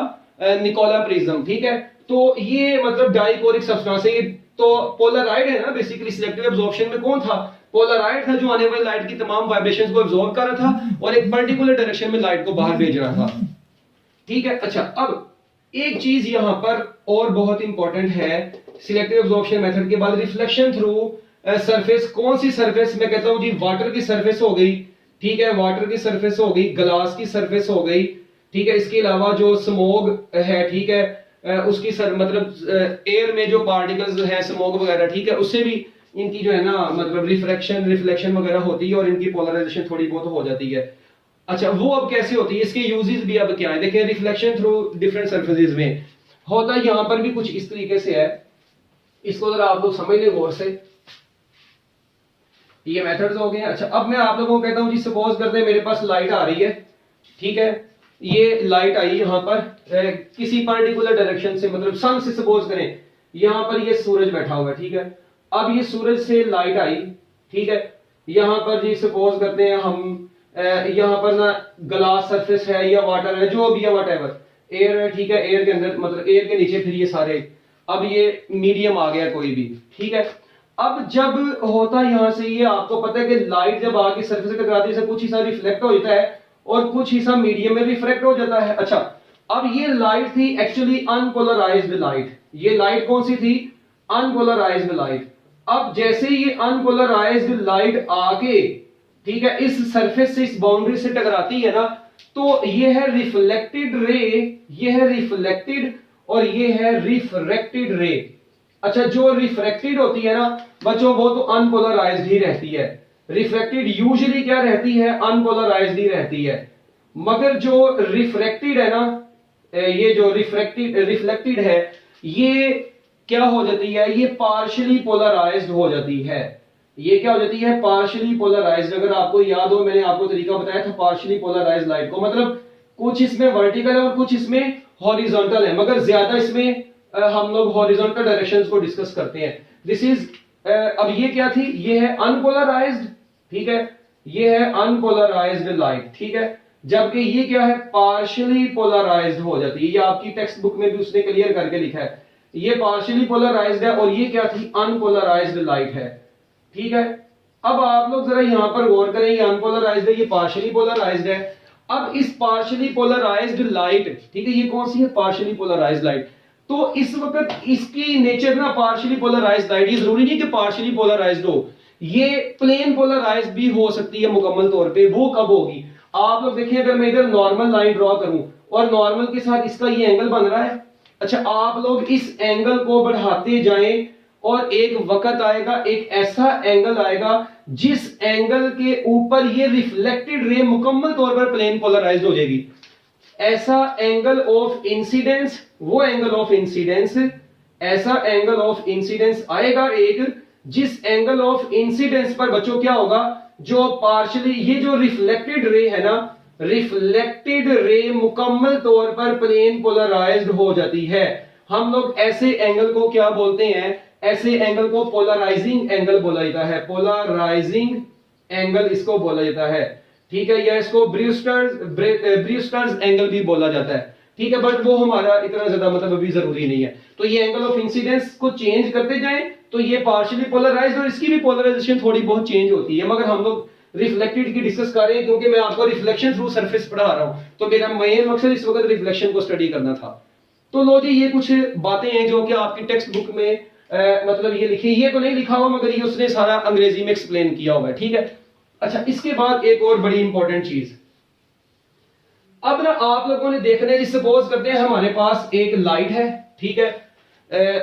निकोला प्रिज्म, ठीक है। तो ये मतलब डाइकोरिक सब्सटेंस है, ये तो पोलराइड है ना बेसिकली। सिलेक्टिव एब्जॉर्प्शन में कौन था, पोलराइड था, जो आने वाली लाइट की तमाम वाइब्रेशंस को एब्जॉर्ब कर रहा था और एक पर्टिकुलर डायरेक्शन में लाइट को बाहर भेज रहा था, ठीक है। अच्छा, अब एक चीज यहां पर और बहुत इंपॉर्टेंट है, सिलेक्टिव एब्जॉर्प्शन मेथड के बाद रिफ्लेक्शन थ्रू सरफेस। कौन सी सरफेस, मैं कहता हूं जी वाटर की सरफेस हो गई, ठीक है, वाटर की सरफेस हो गई, ग्लास की सरफेस हो गई, ठीक है। इसके अलावा जो स्मोग है, ठीक है, उसकी मतलब एयर में जो पार्टिकल्स है स्मोग वगैरह, ठीक है, उससे भी इनकी जो है ना मतलब रिफ्लेक्शन वगैरह होती है और इनकी पोलराइजेशन थोड़ी बहुत हो जाती है। अच्छा, वो अब कैसे होती है, इसके यूजेस भी अब क्या है, देखिए रिफ्लेक्शन थ्रू डिफरेंट सरफेसेस में होता है यहां पर भी कुछ इस तरीके से है। इसको जरा आप लोग समझ ले गौर से, ये मेथड्स हो गए हैं। अच्छा, अब मैं आप लोगों को कहता हूं जी, सपोज करते हैं मेरे पास लाइट आ रही है, ठीक है, ये लाइट आई यहां पर किसी पर्टिकुलर डायरेक्शन से, मतलब सन से सपोज करें, यहां पर ये सूरज बैठा हुआ है, ठीक है। अब ये सूरज से लाइट आई, ठीक है, यहां पर जी सपोज करते हैं हम यहाँ पर ना ग्लास सरफेस है या वाटर है, जो भी है वट एवर, एयर है, ठीक है, एयर के अंदर मतलब एयर के नीचे फिर ये सारे, अब ये मीडियम आ गया कोई भी, ठीक है। अब जब होता है यहां से, ये आपको पता है कि लाइट जब आके सरफेस से टकराती है कुछ हिस्सा रिफ्लेक्ट हो जाता है और कुछ हिस्सा मीडियम में रिफ्रैक्ट हो जाता है। अच्छा, अब ये लाइट थी एक्चुअली अनपोलराइज्ड लाइट, ये लाइट कौन सी थी, अनपोलराइज्ड लाइट। अब जैसे ये अनपोलराइज्ड लाइट आके, ठीक है, इस सरफेस से, इस बाउंड्री से टकराती है ना, तो ये है रिफ्लेक्टेड रे, ये है रिफ्लेक्टेड और ये है रिफ्रैक्टेड रे। अच्छा, जो रिफ्रैक्टेड होती है ना बच्चों, वो तो अनपोलराइज्ड ही रहती है। रिफ्रैक्टेड यूजुअली क्या रहती है, अनपोलराइज्ड ही रहती है। मगर जो रिफ्रैक्टेड है ना, ये जो रिफ्लेक्टेड है, ये क्या हो जाती है, ये पार्शियली पोलराइज्ड हो जाती है। ये क्या हो जाती है, पार्शियली पोलराइज्ड। अगर आपको याद हो, मैंने आपको तरीका बताया था पार्शियली पोलराइज्ड लाइट को, मतलब कुछ इसमें वर्टिकल है और कुछ इसमें हॉरिजॉन्टल है, मगर ज्यादा इसमें हम लोग हॉरिजॉन्टल डायरेक्शंस को डिस्कस करते हैं। दिस इज अब ये क्या थी, ये है अनपोलराइज्ड, ठीक है, ये है अनपोलराइज्ड लाइट, ठीक है। जबकि ये क्या है, पार्शियली पोलराइज्ड हो जाती है। ये आपकी टेक्स्ट बुक में भी उसने क्लियर करके लिखा है, ये पार्शियली पोलराइज्ड है और ये क्या थी, अनपोलराइज्ड लाइट है, ठीक है। अब आप लोग जरा यहां पर गौर करें, ये अनपोलराइज्ड है, ये पार्शियली पोलराइज्ड है। अब इस पार्शियली पोलराइज्ड लाइट, ठीक है, ये कौन सी है, पार्शियली पोलराइज्ड लाइट। तो इस वक्त इसकी नेचर ना पार्शियली पोलराइज्ड लाइट, ये जरूरी नहीं कि पार्शियली पोलराइज्ड हो, ये प्लेन पोलराइज्ड भी हो सकती है मुकम्मल तौर पे। वो कब होगी, आप लोग देखिए, अगर मैं इधर नॉर्मल लाइन ड्रॉ करूं और नॉर्मल के साथ इसका ये एंगल बन रहा है। अच्छा, आप लोग इस एंगल को बढ़ाते जाएं और एक वक्त आएगा, एक ऐसा एंगल आएगा जिस एंगल के ऊपर ये रिफ्लेक्टेड रे मुकम्मल तौर पर प्लेन पोलराइज्ड हो जाएगी। ऐसा एंगल ऑफ इंसिडेंस, वो एंगल ऑफ इंसिडेंस, ऐसा एंगल ऑफ इंसिडेंस आएगा एक, जिस एंगल ऑफ इंसिडेंस पर बच्चों क्या होगा, जो पार्शियली, ये जो रिफ्लेक्टेड रे है ना, रिफ्लेक्टेड रे मुकम्मल तौर पर प्लेन पोलराइज्ड हो जाती है। हम लोग ऐसे एंगल को क्या बोलते हैं, ऐसे एंगल को पोलराइजिंग एंगल बोला जाता है, पोलराइजिंग एंगल इसको बोला जाता है, ठीक है, या इसको ब्रूस्टर्स एंगल भी बोला जाता है, ठीक है। बट वो हमारा इतना ज्यादा मतलब अभी जरूरी नहीं है। तो ये एंगल ऑफ इंसिडेंस को चेंज करते जाएं तो ये पार्शियली पोलराइज्ड और इसकी भी पोलराइजेशन थोड़ी बहुत चेंज होती है, मगर हम लोग रिफ्लेक्टेड की डिस्कस कर रहे हैं क्योंकि मैं आपको रिफ्लेक्शन थ्रू सरफेस पढ़ा रहा हूं, तो मेरा मेन मकसद इस वक्त रिफ्लेक्शन को स्टडी करना था। तो लो जी, ये कुछ बातें हैं जो कि आपकी टेक्स्ट बुक में मतलब ये लिखी, ये तो नहीं लिखा हुआ मगर ये उसने सारा अंग्रेजी में एक्सप्लेन किया हुआ है, ठीक है। अच्छा, इसके बाद एक और बड़ी इंपॉर्टेंट चीज, अब ना आप लोगों ने देखना है, सपोज करते हैं हमारे पास एक लाइट है, ठीक है,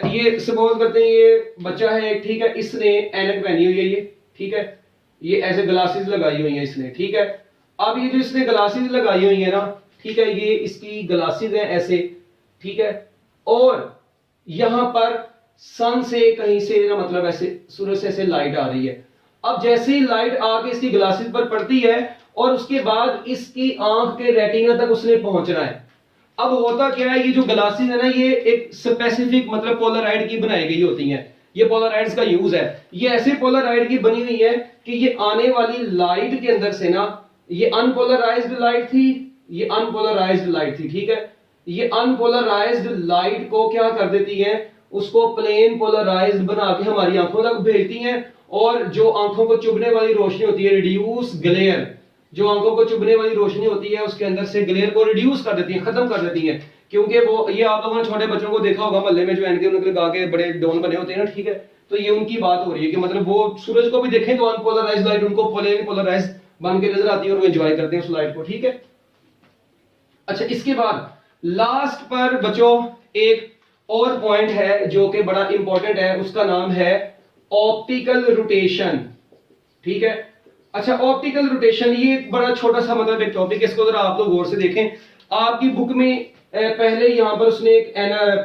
ये सपोज करते हैं ये बच्चा है एक, ठीक है, इसने ऐनक पहनी हुई है ये, ठीक है, ये ऐसे ग्लासेस लगाई हुई है इसने, ठीक है। अब ये जो इसने ग्लासेस लगाई हुई है ना, ठीक है, ये इसकी ग्लासेस है ऐसे, ठीक है, और यहां पर सन से कहीं से ना मतलब ऐसे सूरज से ऐसे लाइट आ रही है। अब जैसे ही लाइट आके इसकी ग्लासेस पर पड़ती है और उसके बाद इसकी आंख के रेटिना तक उसने पहुंचना है। अब होता क्या है, ये जो ग्लासेस है ना, ये एक स्पेसिफिक मतलब पोलराइड की बनाई गई होती हैं, ये पोलराइड्स का यूज है। ये ऐसे पोलराइड की बनी हुई है कि ये आने वाली लाइट के अंदर से ना, ये अनपोलराइज्ड लाइट थी, ये अनपोलराइज्ड लाइट थी, ठीक है, ये अनपोलराइज्ड लाइट को क्या कर देती है, उसको प्लेन पोलराइज्ड बना के हमारी आंखों तक भेजती हैं। और जो आंखों को चुभने वाली रोशनी होती है, रिड्यूस ग्लेयर, जो आंखों को चुभने वाली रोशनी होती है उसके अंदर से ग्लेयर को रिड्यूस कर देती है, खत्म कर देती है। क्योंकि वो, ये आप लोगों ने छोटे बच्चों को देखा होगा मोहल्ले में जो एनके लगा के बड़े डोन बने होते हैं ना, ठीक है, तो ये उनकी बात हो रही है कि मतलब वो सूरज को भी देखें तो अनपोलराइज्ड लाइट उनको पोलराइज्ड बन के नजर आती है और वो एंजॉय करते हैं उस लाइट को, ठीक है। अच्छा, इसके बाद लास्ट पर बच्चों एक और पॉइंट है जो कि बड़ा इंपॉर्टेंट है, उसका नाम है ऑप्टिकल रोटेशन, ठीक है। अच्छा, ऑप्टिकल रोटेशन ये एक बड़ा छोटा सा मतलब एक टॉपिक है, इसको जरा आप लोग गौर से देखें। आपकी बुक में पहले यहां पर उसने एक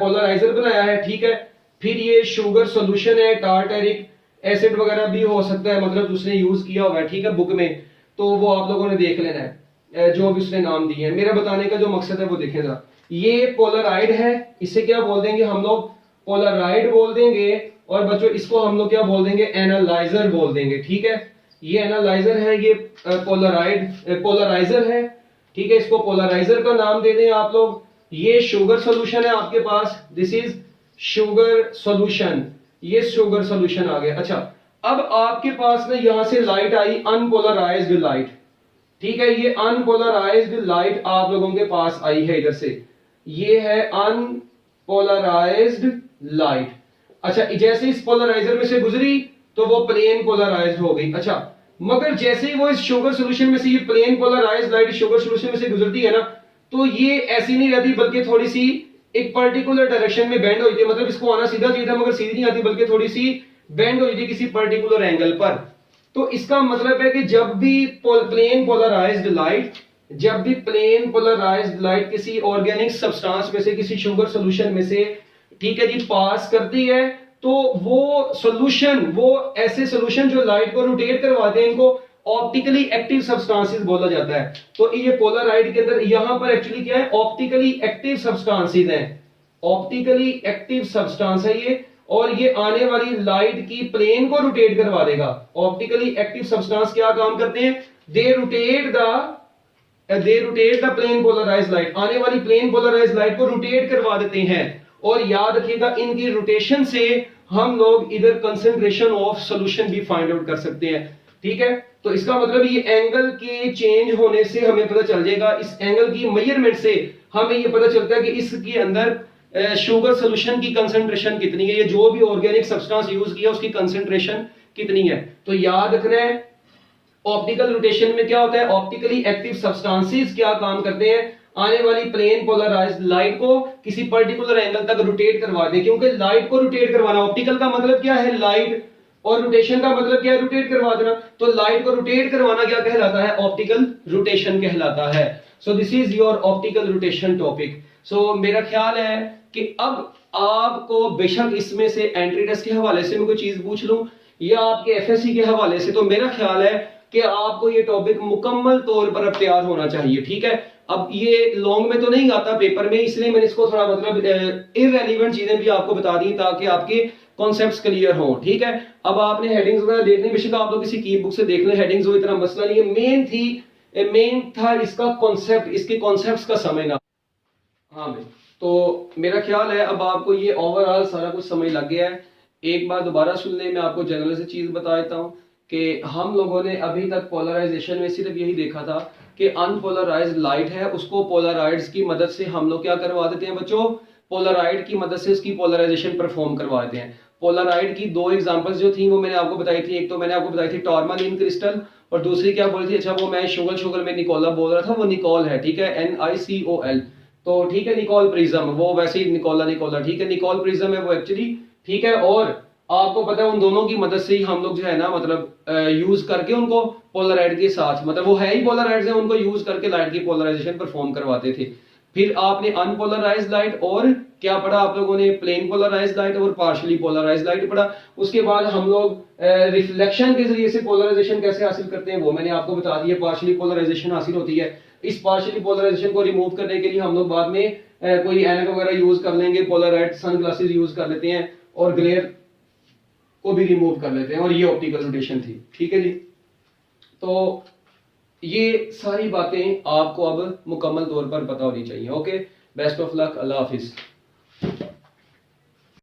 पोलराइजर बनाया है, ठीक है, फिर ये शुगर सॉल्यूशन है, टार्टरिक एसिड वगैरह भी हो सकता है, मतलब उसने यूज किया हुआ है, ठीक है, बुक में, तो वो आप लोगों ने देख लेना है जो भी उसने नाम दिए हैं। मेरा बताने का जो मकसद है वो देखें जरा, ये पोलराइड है, इसे क्या बोल देंगे हम लोग, पोलराइड बोल देंगे, और बच्चों इसको हम लोग क्या बोल देंगे, एनालाइजर बोल देंगे, ठीक है। ये एनालाइजर है, ये पोलराइजर है, ठीक है, इसको पोलराइजर का नाम दे दें आप लोग। ये शुगर सॉल्यूशन है आपके पास, दिस इज शुगर सॉल्यूशन, ये शुगर सॉल्यूशन आ गया। अच्छा, अब आपके पास में यहां से लाइट आई, अनपोलराइज्ड लाइट, ठीक है, ये अनपोलराइज्ड लाइट आप लोगों के पास आई है इधर से, ये है अनपोलराइज्ड लाइट। अच्छा, जैसे इस पोलराइजर में से गुजरी तो वो प्लेन पोलराइज्ड हो गई। अच्छा, मगर जैसे ही वो इस शुगर सॉल्यूशन में से, ये plane polarized light sugar solution में से गुजरती है ना, तो ये ऐसी नहीं रहती बल्कि थोड़ी सी एक पर्टिकुलर डायरेक्शन में बेंड हो जाती है। मतलब इसको आना सीधा चाहिए था मगर सीधी नहीं आती बल्कि थोड़ी सी बेंड हो जाती है किसी पर्टिकुलर एंगल पर। तो इसका मतलब है कि जब भी प्लेन पोलराइज्ड लाइट किसी ऑर्गेनिक सब्सटेंस में से, किसी शुगर सॉल्यूशन में से, ठीक है जी, पास करती है, तो वो सॉल्यूशन, वो ऐसे सॉल्यूशन जो लाइट को रोटेट करवाते हैं, इनको ऑप्टिकली एक्टिव सब्सटेंसेस बोला जाता है। तो ये पोलराइड के अंदर यहां पर एक्चुअली क्या है, ऑप्टिकली एक्टिव सब्सटेंसेस हैं, ऑप्टिकली एक्टिव सब्सटेंस है ये, और ये आने वाली लाइट की प्लेन को रोटेट करवा देगा। ऑप्टिकली एक्टिव सब्सटेंस क्या काम करते हैं, they rotate the plane polarized light, आने वाली प्लेन पोलराइज्ड लाइट को रोटेट करवा देते हैं। और याद रखिएगा, इनकी रोटेशन से हम लोग इधर कंसंट्रेशन ऑफ सॉल्यूशन भी फाइंड आउट कर सकते हैं, ठीक है। तो इसका मतलब ये एंगल के चेंज होने से हमें पता चल जाएगा, इस एंगल की मेजरमेंट से हमें ये पता चलता है कि इसके अंदर शुगर सॉल्यूशन की कंसंट्रेशन कितनी है, ये जो भी ऑर्गेनिक सब्सटेंस यूज किया उसकी कंसंट्रेशन कितनी है। तो याद रखना है, ऑप्टिकल रोटेशन में क्या होता है, ऑप्टिकली एक्टिव सब्सटेंसेस क्या काम करते हैं, आने वाली प्लेन पोलराइज्ड लाइट को किसी पर्टिकुलर एंगल तक रोटेट करवा दें। क्योंकि लाइट को रोटेट करवाना, ऑप्टिकल का मतलब क्या है, लाइट, और रोटेशन का मतलब क्या है, रोटेट करवा देना। तो लाइट को रोटेट करवाना क्या कहलाता है, ऑप्टिकल रोटेशन कहलाता है। So this is your optical rotation topic. So मेरा ख्याल है कि अब आपको बेशक इसमें से एंट्री टेस्ट के हवाले से मैं कोई चीज पूछ लूं या आपके एफएससी के हवाले से, तो मेरा ख्याल है कि आपको ये टॉपिक मुकम्मल तौर पर अब तैयार होना चाहिए, ठीक है। अब ये लॉन्ग में तो नहीं आता पेपर में, इसलिए मैंने इसको थोड़ा मतलब इररेलेवेंट चीजें भी आपको बता दी ताकि आपके कॉन्सेप्ट्स क्लियर हो, ठीक है। अब आपने हेडिंग्स वगैरह देखने, बेशक आप लोग किसी की बुक से देख लें हेडिंग्स, वो इतना मसला नहीं है। मेन था इसका कॉन्सेप्ट, इसके कॉन्सेप्ट्स का समझना। हाँ भाई, तो मेरा ख्याल है अब आपको ये ओवरऑल सारा कुछ समझ लग गया है। एक बार दोबारा सुन ले, मैं आपको जनरल से चीज बता देता हूँ कि हम लोगों ने अभी तक पोलराइजेशन में सिर्फ यही देखा था कि अनपोलराइज्ड लाइट है, उसको पोलराइड्स की मदद से हम लोग क्या करवा देते हैं बच्चों, पोलराइड की मदद से उसकी पोलराइजेशन परफॉर्म करवा देते हैं। पोलराइड की दो एग्जांपल्स जो थी वो मैंने आपको बताई थी, एक तो मैंने आपको बताई थी टॉर्मालिन क्रिस्टल, और दूसरी क्या बोली थी, अच्छा वो मैं शुगर में निकोला बोल रहा था, वो निकोल है, ठीक है, NiCOL। तो ठीक है, निकोल प्रिज्म, वो वैसे ही निकोला, ठीक है, निकोल प्रिज्म है वो एक्चुअली, ठीक है। और आपको पता है उन दोनों की मदद से ही हम लोग जो है ना मतलब यूज करके उनको पोलराइड के साथ, मतलब वो है ही पोलराइड्स है, उनको यूज करके लाइट की पोलराइजेशन परफॉर्म करवाते थे। फिर आपने अनपोलराइज्ड लाइट और क्या पढ़ा आप लोगों ने, प्लेन पोलराइज्ड लाइट और पार्शियली पोलराइज्ड लाइट पढ़ा। उसके बाद हम लोग रिफ्लेक्शन के जरिए से पोलराइजेशन कैसे हासिल करते हैं वो मैंने आपको बता दिया, पार्शियली पोलराइजेशन हासिल होती है। इस पार्शियली पोलराइजेशन को रिमूव करने के लिए हम लोग बाद में कोई ऐनक वगैरह यूज कर लेंगे, पोलराइड सनग्लासेस यूज कर लेते हैं और ग्लेयर को भी रिमूव कर लेते हैं, और ये ऑप्टिकल रोटेशन थी, ठीक है जी। तो ये सारी बातें आपको अब मुकम्मल तौर पर पता होनी चाहिए। Okay, best of luck, Allah Hafiz.